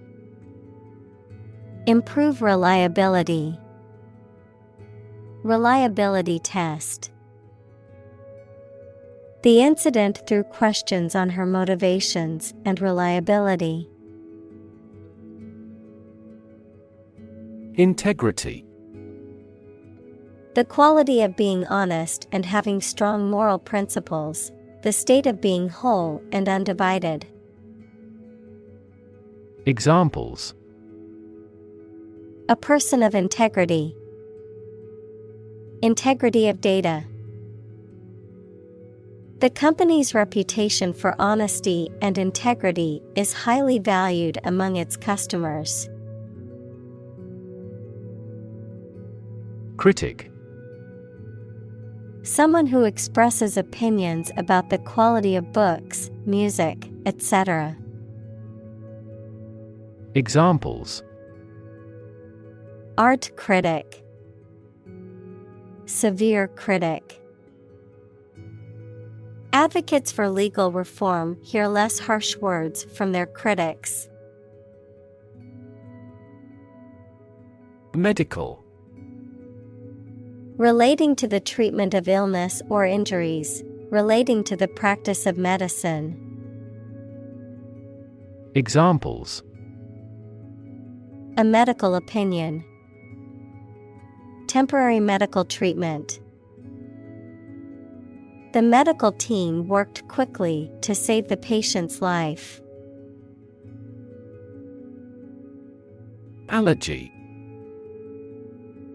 Speaker 1: Improve reliability. Reliability test. The incident threw questions on her motivations and reliability.
Speaker 2: Integrity.
Speaker 1: The quality of being honest and having strong moral principles, the state of being whole and undivided.
Speaker 2: Examples:
Speaker 1: A person of integrity. Integrity of data. The company's reputation for honesty and integrity is highly valued among its customers.
Speaker 2: Critic.
Speaker 1: Someone who expresses opinions about the quality of books, music, etc.
Speaker 2: Examples:
Speaker 1: Art critic. Severe critic. Advocates for legal reform hear less harsh words from their critics.
Speaker 2: Medical.
Speaker 1: Relating to the treatment of illness or injuries, relating to the practice of medicine.
Speaker 2: Examples:
Speaker 1: A medical opinion. Temporary medical treatment. The medical team worked quickly to save the patient's life.
Speaker 2: Allergy.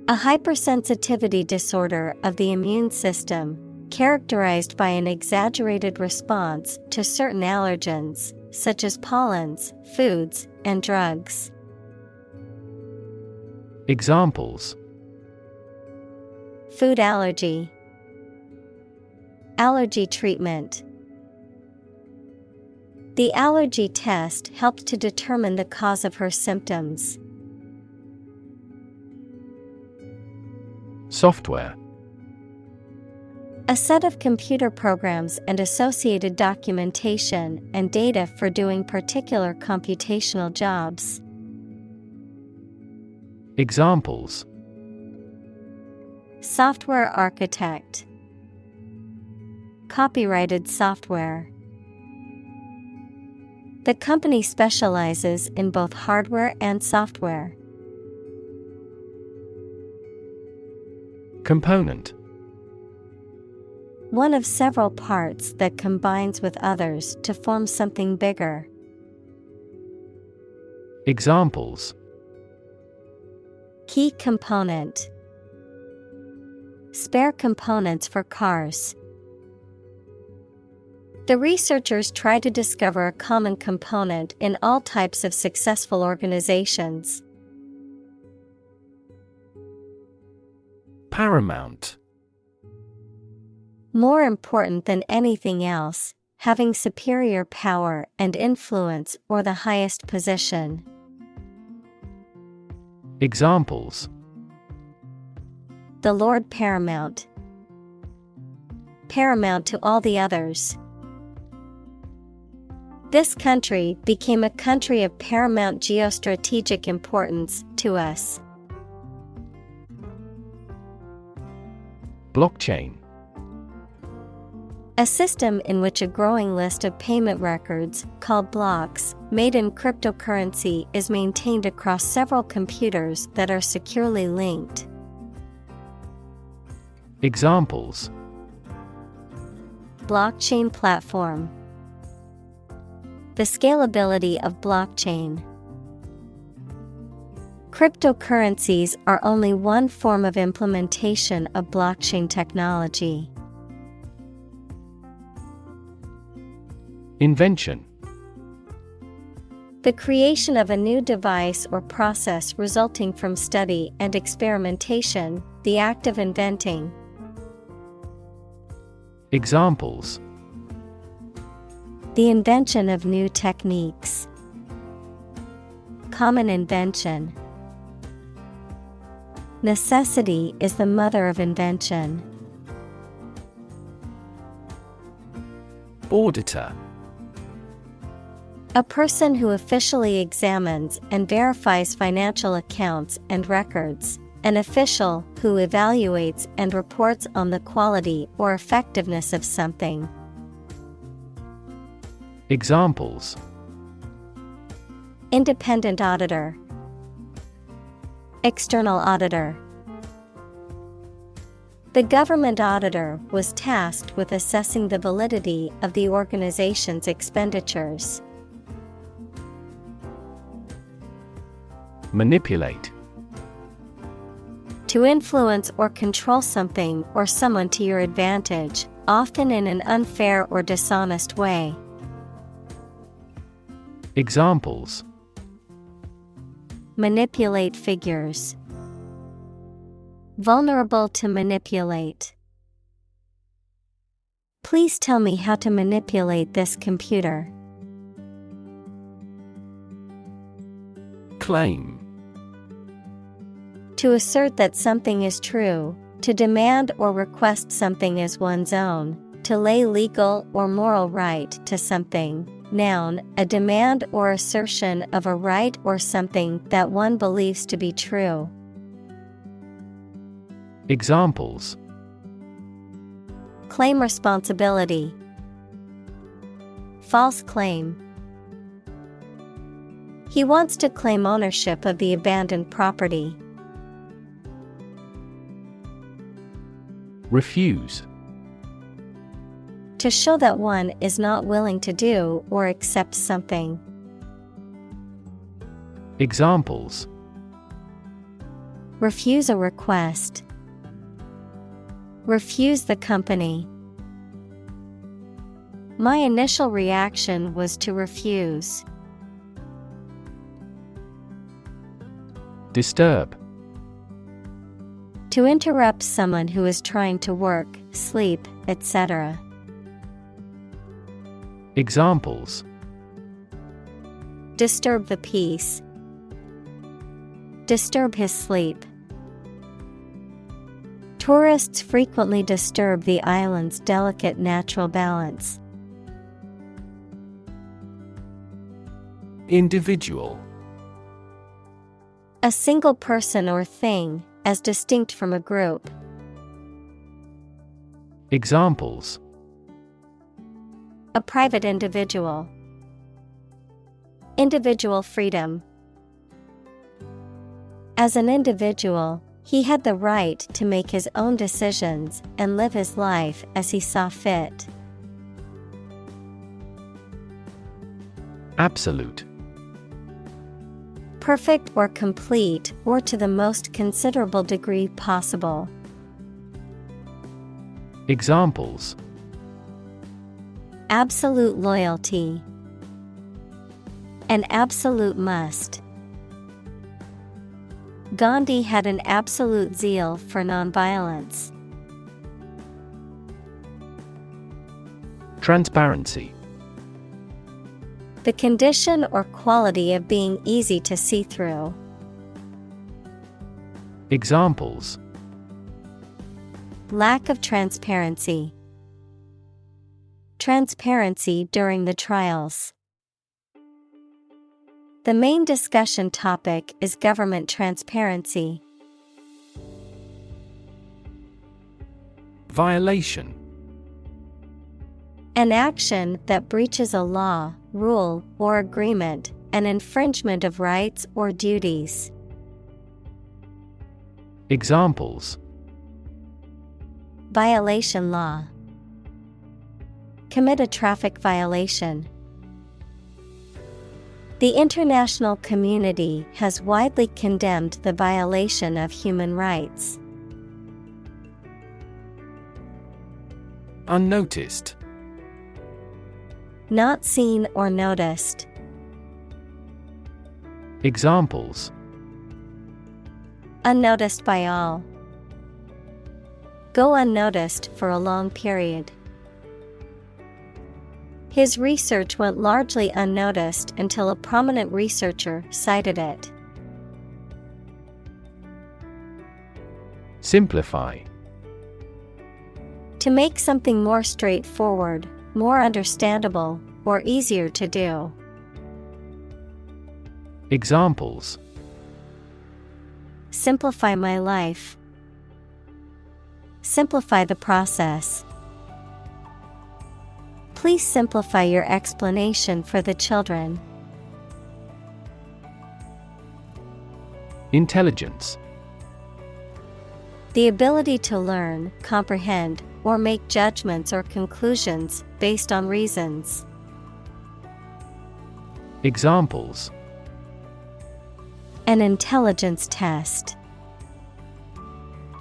Speaker 1: A hypersensitivity disorder of the immune system, characterized by an exaggerated response to certain allergens, such as pollens, foods, and drugs.
Speaker 2: Examples:
Speaker 1: Food allergy. Allergy treatment. The allergy test helped to determine the cause of her symptoms.
Speaker 2: Software.
Speaker 1: A set of computer programs and associated documentation and data for doing particular computational jobs.
Speaker 2: Examples:
Speaker 1: Software architect. Copyrighted software. The company specializes in both hardware and software.
Speaker 2: Component.
Speaker 1: One of several parts that combines with others to form something bigger.
Speaker 2: Examples:
Speaker 1: Key component. Spare components for cars. The researchers try to discover a common component in all types of successful organizations.
Speaker 2: Paramount.
Speaker 1: More important than anything else, having superior power and influence or the highest position.
Speaker 2: Examples:
Speaker 1: The Lord Paramount. Paramount to all the others. This country became a country of paramount geostrategic importance to us.
Speaker 2: Blockchain.
Speaker 1: A system in which a growing list of payment records, called blocks, made in cryptocurrency is maintained across several computers that are securely linked.
Speaker 2: Examples:
Speaker 1: Blockchain platform. The scalability of blockchain. Cryptocurrencies are only one form of implementation of blockchain technology.
Speaker 2: Invention.
Speaker 1: The creation of a new device or process resulting from study and experimentation, the act of inventing.
Speaker 2: Examples:
Speaker 1: The invention of new techniques. Common invention. Necessity is the mother of invention.
Speaker 2: Auditor.
Speaker 1: A person who officially examines and verifies financial accounts and records. An official who evaluates and reports on the quality or effectiveness of something.
Speaker 2: Examples:
Speaker 1: independent auditor, external auditor. The government auditor was tasked with assessing the validity of the organization's expenditures.
Speaker 2: Manipulate.
Speaker 1: To influence or control something or someone to your advantage, often in an unfair or dishonest way.
Speaker 2: Examples:
Speaker 1: manipulate figures. Vulnerable to manipulate. Please tell me how to manipulate this computer.
Speaker 2: Claim.
Speaker 1: To assert that something is true, to demand or request something as one's own, to lay legal or moral right to something. Noun, a demand or assertion of a right or something that one believes to be true.
Speaker 2: Examples:
Speaker 1: claim responsibility. False claim. He wants to claim ownership of the abandoned property.
Speaker 2: Refuse.
Speaker 1: To show that one is not willing to do or accept something.
Speaker 2: Examples:
Speaker 1: refuse a request. Refuse the company. My initial reaction was to refuse.
Speaker 2: Disturb.
Speaker 1: To interrupt someone who is trying to work, sleep, etc.
Speaker 2: Examples:
Speaker 1: disturb the peace. Disturb his sleep. Tourists frequently disturb the island's delicate natural balance.
Speaker 2: Individual.
Speaker 1: A single person or thing, as distinct from a group.
Speaker 2: Examples:
Speaker 1: a private individual. Individual freedom. As an individual, he had the right to make his own decisions and live his life as he saw fit.
Speaker 2: Absolute.
Speaker 1: Perfect or complete, or to the most considerable degree possible.
Speaker 2: Examples:
Speaker 1: absolute loyalty. An absolute must. Gandhi had an absolute zeal for nonviolence.
Speaker 2: Transparency.
Speaker 1: The condition or quality of being easy to see through.
Speaker 2: Examples:
Speaker 1: lack of transparency. Transparency during the trials. The main discussion topic is government transparency.
Speaker 2: Violation.
Speaker 1: An action that breaches a law, rule, or agreement, an infringement of rights or duties.
Speaker 2: Examples:
Speaker 1: violation law. Commit a traffic violation. The international community has widely condemned the violation of human rights.
Speaker 2: Unnoticed.
Speaker 1: Not seen or noticed.
Speaker 2: Examples:
Speaker 1: unnoticed by all. Go unnoticed for a long period. His research went largely unnoticed until a prominent researcher cited it.
Speaker 2: Simplify.
Speaker 1: To make something more straightforward, more understandable, or easier to do.
Speaker 2: Examples:
Speaker 1: simplify my life. Simplify the process. Please simplify your explanation for the children.
Speaker 2: Intelligence.
Speaker 1: The ability to learn, comprehend, or make judgments or conclusions based on reasons.
Speaker 2: Examples:
Speaker 1: An intelligence test.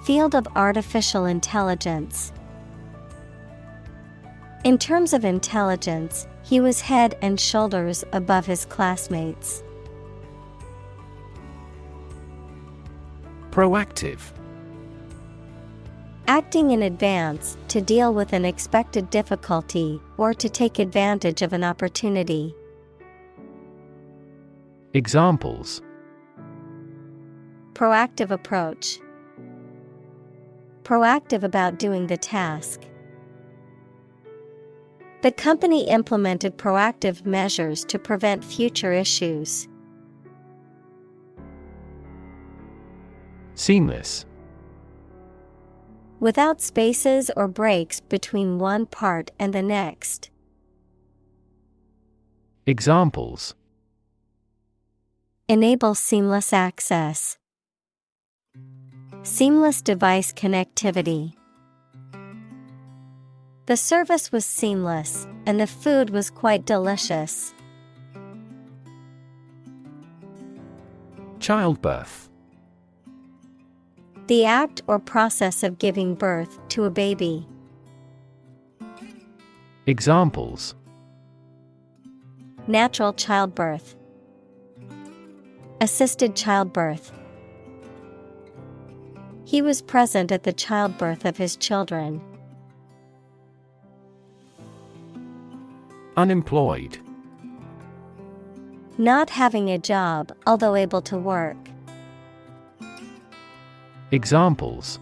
Speaker 1: Field of artificial intelligence. In terms of intelligence, he was head and shoulders above his classmates.
Speaker 2: Proactive.
Speaker 1: Acting in advance to deal with an expected difficulty or to take advantage of an opportunity.
Speaker 2: Examples:
Speaker 1: Proactive approach. Proactive about doing the task. The company implemented proactive measures to prevent future issues.
Speaker 2: Seamless.
Speaker 1: Without spaces or breaks between one part and the next.
Speaker 2: Examples:
Speaker 1: Enable seamless access. Seamless device connectivity. The service was seamless, and the food was quite delicious.
Speaker 2: Childbirth.
Speaker 1: The act or process of giving birth to a baby.
Speaker 2: Examples:
Speaker 1: Natural childbirth. Assisted childbirth. He was present at the childbirth of his children.
Speaker 2: Unemployed.
Speaker 1: Not having a job, although able to work.
Speaker 2: Examples: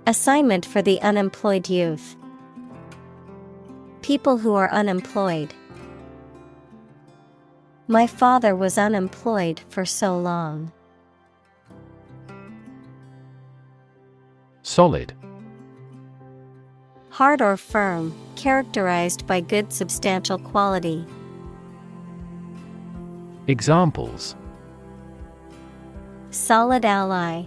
Speaker 1: Assignment for the unemployed youth. People who are unemployed. My father was unemployed for so long.
Speaker 2: Solid.
Speaker 1: Hard or firm, characterized by good substantial quality.
Speaker 2: Examples:
Speaker 1: Solid ally.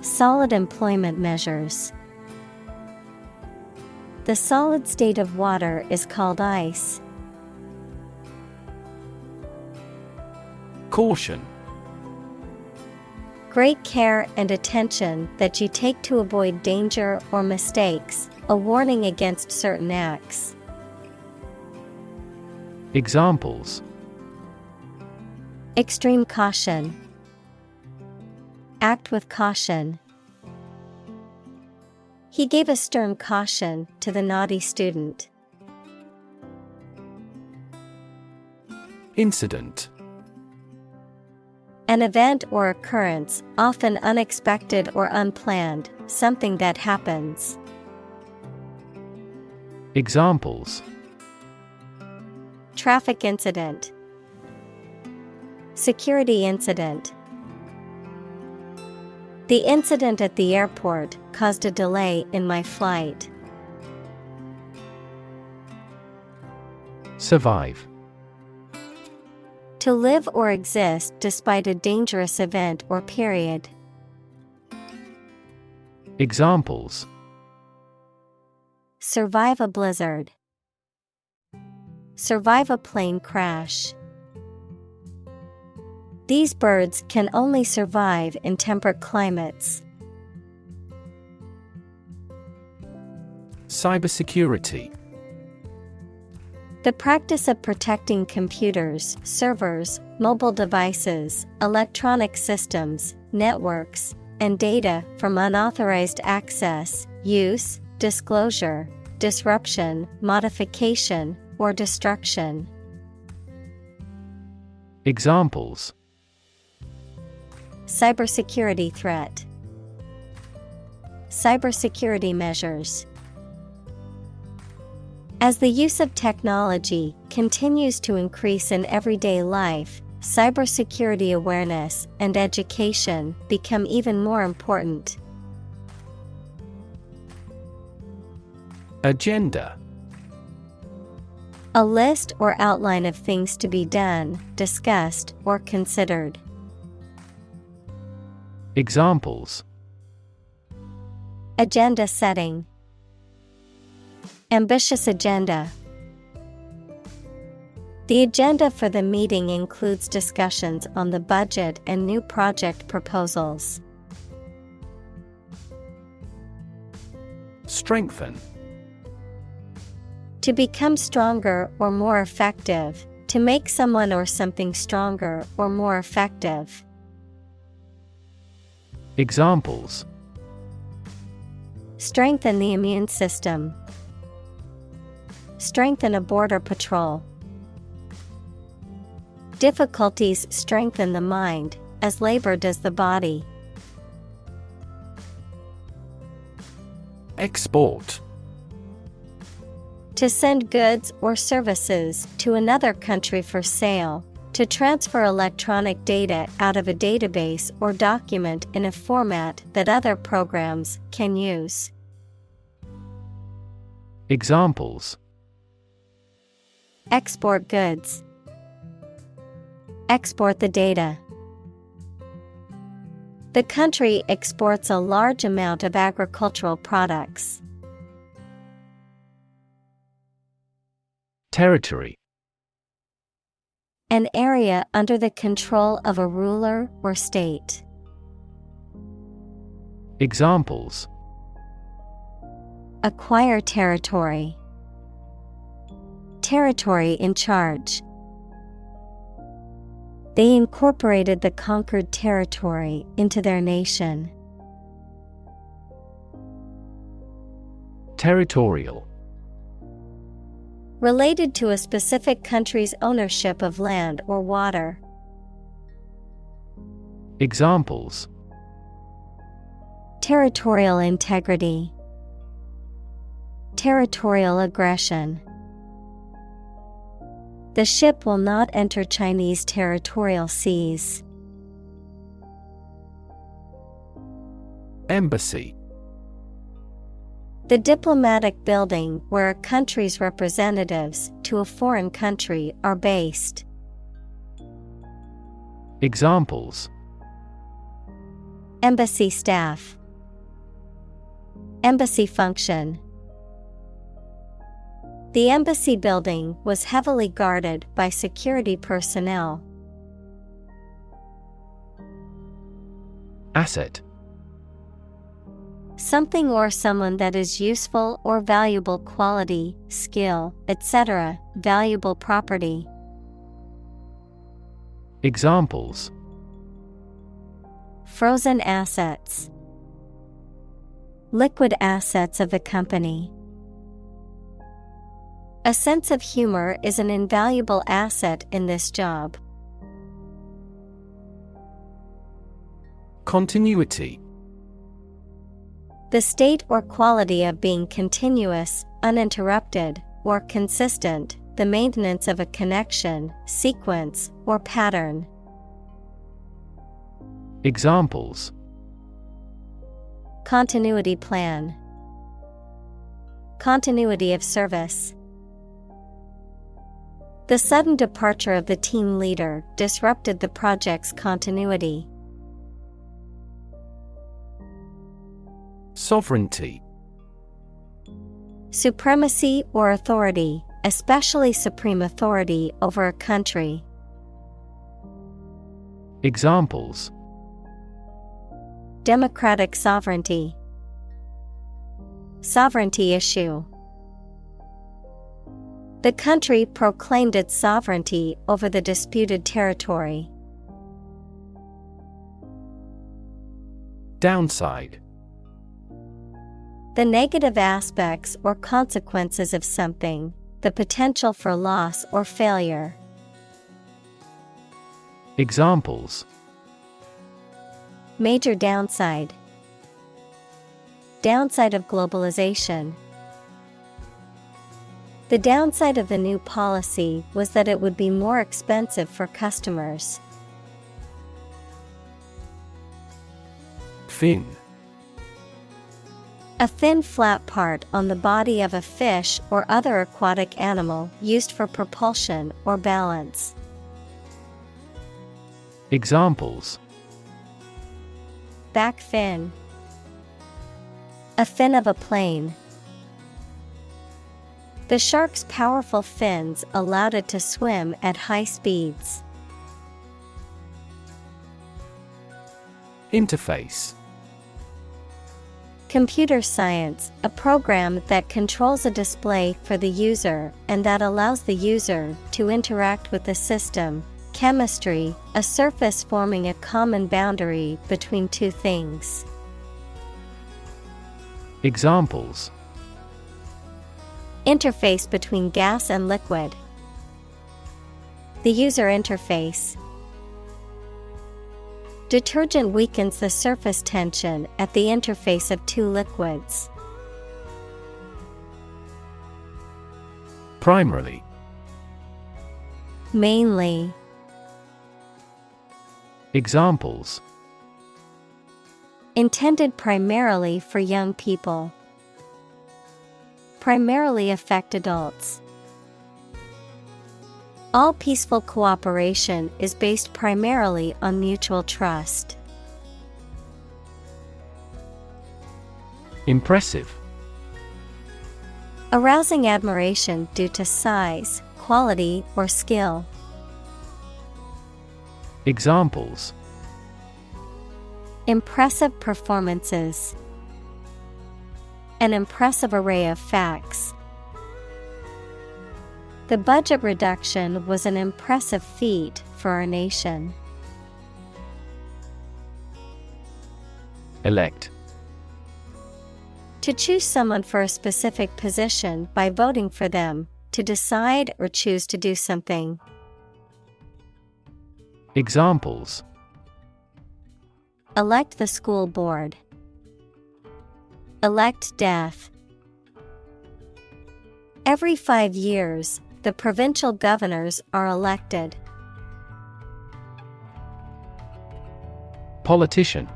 Speaker 1: Solid employment measures. The solid state of water is called ice.
Speaker 2: Caution.
Speaker 1: Great care and attention that you take to avoid danger or mistakes, a warning against certain acts.
Speaker 2: Examples:
Speaker 1: Extreme caution. Act with caution. He gave a stern caution to the naughty student.
Speaker 2: Incident.
Speaker 1: An event or occurrence, often unexpected or unplanned, something that happens.
Speaker 2: Examples:
Speaker 1: Traffic incident. Security incident. The incident at the airport caused a delay in my flight.
Speaker 2: Survive.
Speaker 1: To live or exist despite a dangerous event or period.
Speaker 2: Examples:
Speaker 1: Survive a blizzard. Survive a plane crash. These birds can only survive in temperate climates.
Speaker 2: Cybersecurity.
Speaker 1: The practice of protecting computers, servers, mobile devices, electronic systems, networks, and data from unauthorized access, use, disclosure, disruption, modification, or destruction.
Speaker 2: Examples:
Speaker 1: Cybersecurity threat. Cybersecurity measures. As the use of technology continues to increase in everyday life, cybersecurity awareness and education become even more important.
Speaker 2: Agenda.
Speaker 1: A list or outline of things to be done, discussed, or considered.
Speaker 2: Examples.
Speaker 1: Agenda setting. Ambitious agenda. The agenda for the meeting includes discussions on the budget and new project proposals.
Speaker 2: Strengthen.
Speaker 1: To become stronger or more effective, to make someone or something stronger or more effective.
Speaker 2: Examples.
Speaker 1: Strengthen the immune system. Strengthen a border patrol. Difficulties strengthen the mind, as labor does the body.
Speaker 2: Export.
Speaker 1: To send goods or services to another country for sale, to transfer electronic data out of a database or document in a format that other programs can use.
Speaker 2: Examples.
Speaker 1: Export goods. Export the data. The country exports a large amount of agricultural products.
Speaker 2: Territory.
Speaker 1: An area under the control of a ruler or state.
Speaker 2: Examples.
Speaker 1: Acquire territory. Territory in charge. They incorporated the conquered territory into their nation. Territorial. Related to a specific country's ownership of land or water.
Speaker 2: Examples.
Speaker 1: Territorial integrity. Territorial aggression. The ship will not enter Chinese territorial seas. Embassy. The diplomatic building where a country's representatives to a foreign country are based. Examples. Embassy staff. Embassy function. The embassy building was heavily guarded by security personnel. Asset. Something or someone that is useful or valuable quality, skill, etc., valuable property. Examples. Frozen assets. Liquid assets of the company. A sense of humor is an invaluable asset in this job. Continuity. The state or quality of being continuous, uninterrupted, or consistent, the maintenance of a connection, sequence, or pattern. Examples. Continuity plan. Continuity of service. The sudden departure of the team leader disrupted the project's continuity. Sovereignty. Supremacy or authority, especially supreme authority over a country. Examples. Democratic sovereignty. Sovereignty issue. The country proclaimed its sovereignty over the disputed territory. Downside. The negative aspects or consequences of something, the potential for loss or failure. Examples. Major downside. Downside of globalization. The downside of the new policy was that it would be more expensive for customers. Fin. A thin flat part on the body of a fish or other aquatic animal used for propulsion or balance.
Speaker 2: Examples:
Speaker 1: Back fin. A fin of a plane. The shark's powerful fins allowed it to swim at high speeds.
Speaker 2: Interface.
Speaker 1: Computer science, a program that controls a display for the user and that allows the user to interact with the system. Chemistry, a surface forming a common boundary between two things.
Speaker 2: Examples:
Speaker 1: Interface between gas and liquid. The user interface. Detergent weakens the surface tension at the interface of two liquids.
Speaker 2: Primarily.
Speaker 1: Mainly.
Speaker 2: Examples:
Speaker 1: Intended primarily for young people. Primarily affect adults. All peaceful cooperation is based primarily on mutual trust.
Speaker 2: Impressive.
Speaker 1: Arousing admiration due to size, quality, or skill.
Speaker 2: Examples:
Speaker 1: Impressive performances. An impressive array of facts. The budget reduction was an impressive feat for our nation.
Speaker 2: Elect.
Speaker 1: To choose someone for a specific position by voting for them, to decide or choose to do something.
Speaker 2: Examples:
Speaker 1: Elect the school board. Elect death. Every 5 years, the provincial governors are elected.
Speaker 2: Politician.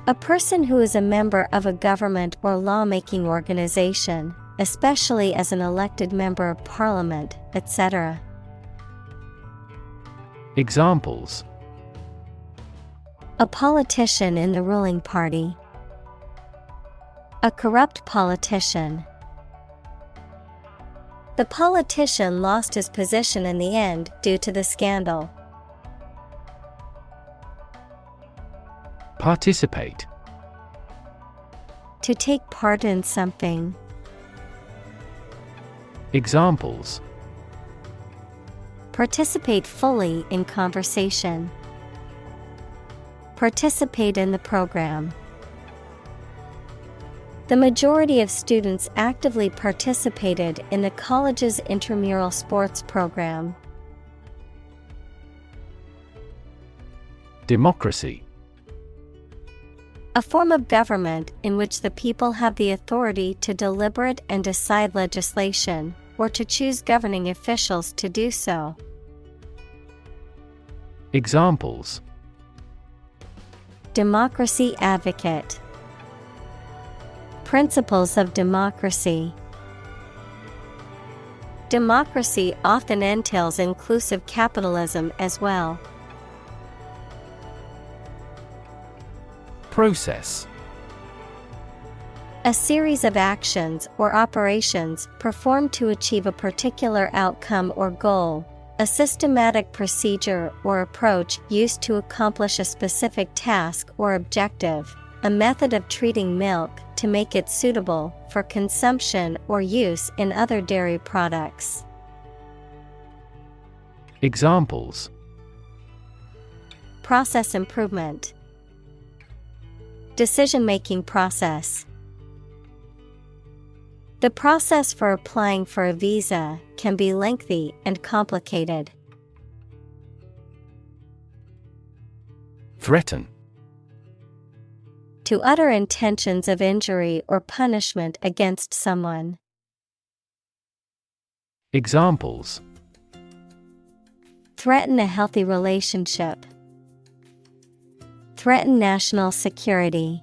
Speaker 1: A person who is a member of a government or lawmaking organization, especially as an elected member of parliament, etc.
Speaker 2: Examples:
Speaker 1: A politician in the ruling party. A corrupt politician. The politician lost his position in the end due to the scandal.
Speaker 2: Participate.
Speaker 1: To take part in something.
Speaker 2: Examples:
Speaker 1: Participate fully in conversation. Participate in the program. The majority of students actively participated in the college's intramural sports program.
Speaker 2: Democracy.
Speaker 1: A form of government in which the people have the authority to deliberate and decide legislation, or to choose governing officials to do so.
Speaker 2: Examples:
Speaker 1: Democracy advocate. Principles of democracy. Democracy often entails inclusive capitalism as well.
Speaker 2: Process.
Speaker 1: A series of actions or operations performed to achieve a particular outcome or goal. A systematic procedure or approach used to accomplish a specific task or objective. A method of treating milk to make it suitable for consumption or use in other dairy products.
Speaker 2: Examples:
Speaker 1: Process improvement. Decision-making process. The process for applying for a visa can be lengthy and complicated.
Speaker 2: Threaten.
Speaker 1: To utter intentions of injury or punishment against someone.
Speaker 2: Examples:
Speaker 1: Threaten a healthy relationship. Threaten national security.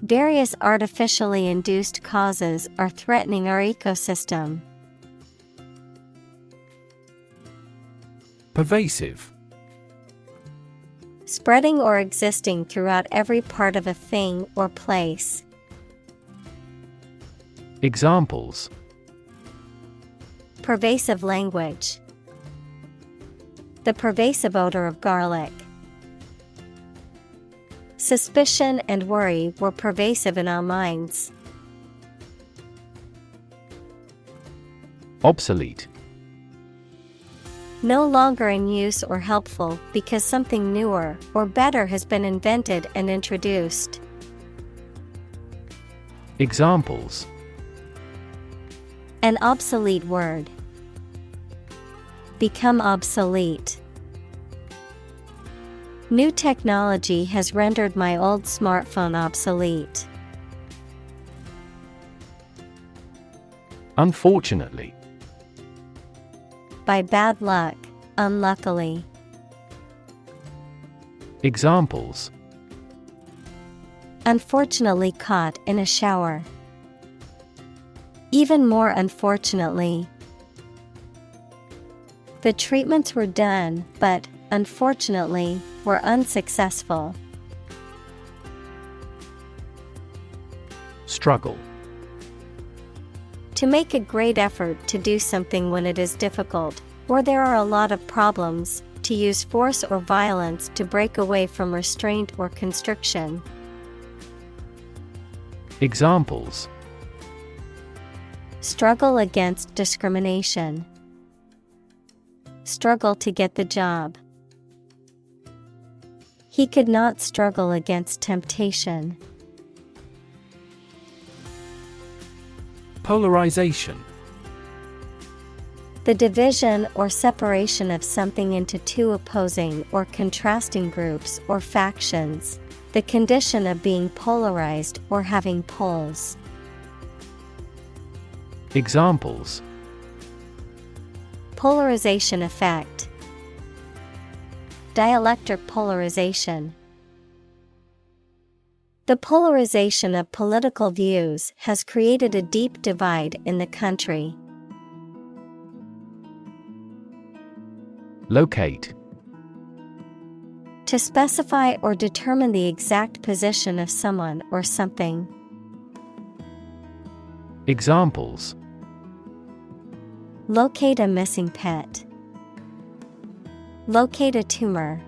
Speaker 1: Various artificially induced causes are threatening our ecosystem.
Speaker 2: Pervasive.
Speaker 1: Spreading or existing throughout every part of a thing or place.
Speaker 2: Examples:
Speaker 1: Pervasive language. The pervasive odor of garlic. Suspicion and worry were pervasive in our minds.
Speaker 2: Obsolete.
Speaker 1: No longer in use or helpful because something newer or better has been invented and introduced.
Speaker 2: Examples:
Speaker 1: An obsolete word. Become obsolete. New technology has rendered my old smartphone obsolete.
Speaker 2: Unfortunately.
Speaker 1: By bad luck, unluckily.
Speaker 2: Examples:
Speaker 1: Unfortunately caught in a shower. Even more unfortunately. The treatments were done, but, unfortunately, were unsuccessful.
Speaker 2: Struggle.
Speaker 1: To make a great effort to do something when it is difficult, or there are a lot of problems, to use force or violence to break away from restraint or constriction.
Speaker 2: Examples:
Speaker 1: Struggle against discrimination. Struggle to get the job. He could not struggle against temptation.
Speaker 2: Polarization.
Speaker 1: The division or separation of something into two opposing or contrasting groups or factions. The condition of being polarized or having poles.
Speaker 2: Examples:
Speaker 1: Polarization effect. Dielectric polarization. The polarization of political views has created a deep divide in the country.
Speaker 2: Locate.
Speaker 1: To specify or determine the exact position of someone or something.
Speaker 2: Examples:
Speaker 1: Locate a missing pet. Locate a tumor.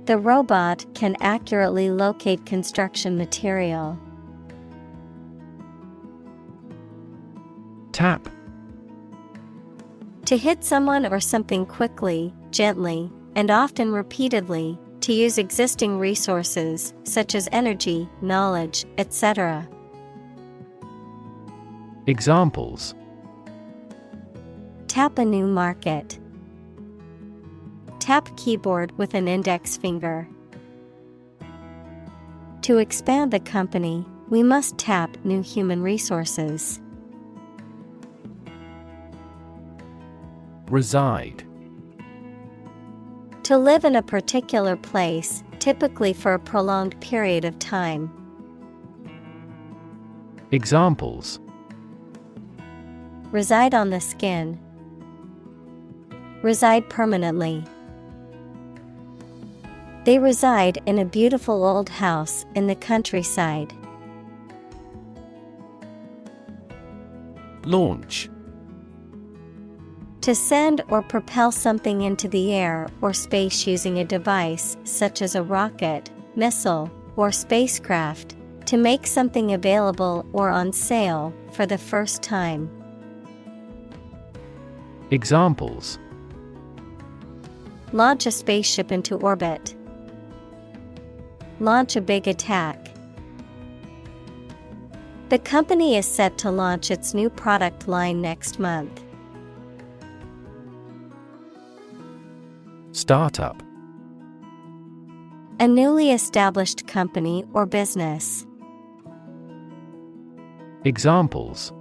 Speaker 1: The robot can accurately locate construction material.
Speaker 2: Tap.
Speaker 1: To hit someone or something quickly, gently, and often repeatedly, to use existing resources, such as energy, knowledge, etc.
Speaker 2: Examples:
Speaker 1: Tap a new market. Tap keyboard with an index finger. To expand the company, we must tap new human resources.
Speaker 2: Reside.
Speaker 1: To live in a particular place, typically for a prolonged period of time.
Speaker 2: Examples:
Speaker 1: Reside on the skin. Reside permanently. They reside in a beautiful old house in the countryside.
Speaker 2: Launch.
Speaker 1: To send or propel something into the air or space using a device such as a rocket, missile, or spacecraft. To make something available or on sale for the first time.
Speaker 2: Examples:
Speaker 1: Launch a spaceship into orbit. Launch a big attack. The company is set to launch its new product line next month.
Speaker 2: Startup.
Speaker 1: A newly established company or business.
Speaker 2: Examples: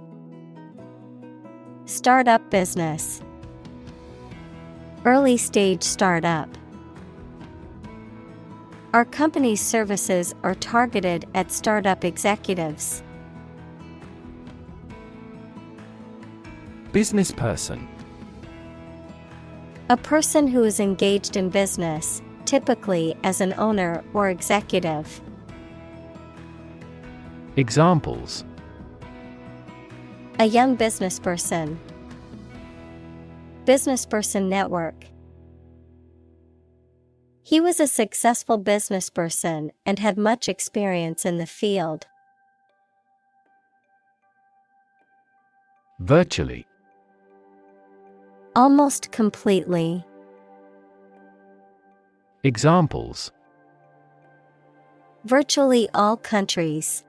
Speaker 1: Startup business. Early stage startup. Our company's services are targeted at startup executives.
Speaker 2: Business person.
Speaker 1: A person who is engaged in business, typically as an owner or executive.
Speaker 2: Examples:
Speaker 1: A young businessperson. Businessperson network. He was a successful businessperson and had much experience in the field.
Speaker 2: Virtually.
Speaker 1: Almost completely.
Speaker 2: Examples:
Speaker 1: Virtually all countries.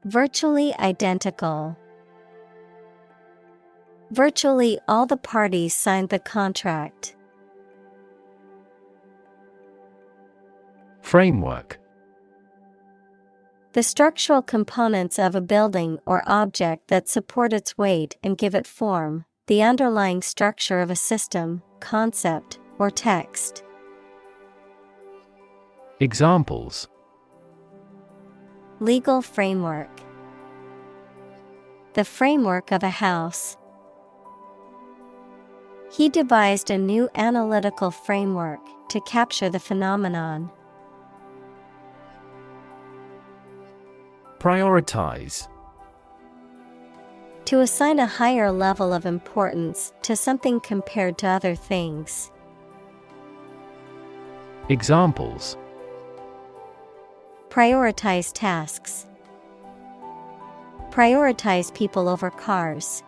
Speaker 1: Virtually identical. Virtually all the parties signed the contract.
Speaker 2: Framework.
Speaker 1: The structural components of a building or object that support its weight and give it form, the underlying structure of a system, concept, or text.
Speaker 2: Examples:
Speaker 1: Legal framework. The framework of a house. He devised a new analytical framework to capture the phenomenon.
Speaker 2: Prioritize.
Speaker 1: To assign a higher level of importance to something compared to other things.
Speaker 2: Examples:
Speaker 1: Prioritize tasks. Prioritize people over cars.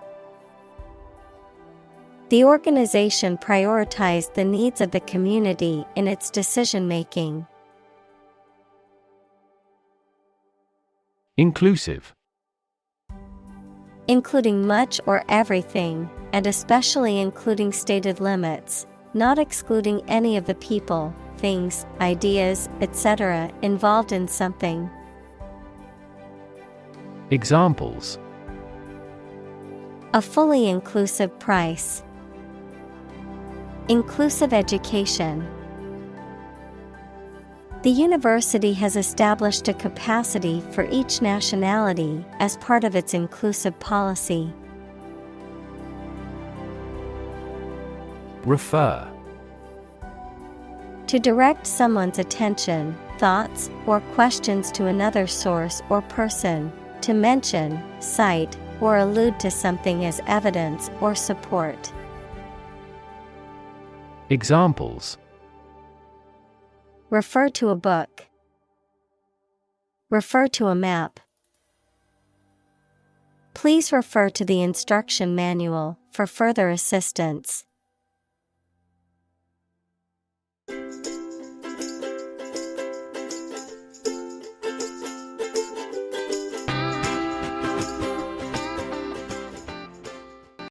Speaker 1: The organization prioritized the needs of the community in its decision-making.
Speaker 2: Inclusive.
Speaker 1: Including much or everything, and especially including stated limits, not excluding any of the people, things, ideas, etc. involved in something.
Speaker 2: Examples:
Speaker 1: A fully inclusive price. Inclusive education. The university has established a capacity for each nationality as part of its inclusive policy.
Speaker 2: Refer.
Speaker 1: To direct someone's attention, thoughts, or questions to another source or person, to mention, cite, or allude to something as evidence or support.
Speaker 2: Examples:
Speaker 1: Refer to a book. Refer to a map. Please refer to the instruction manual for further assistance.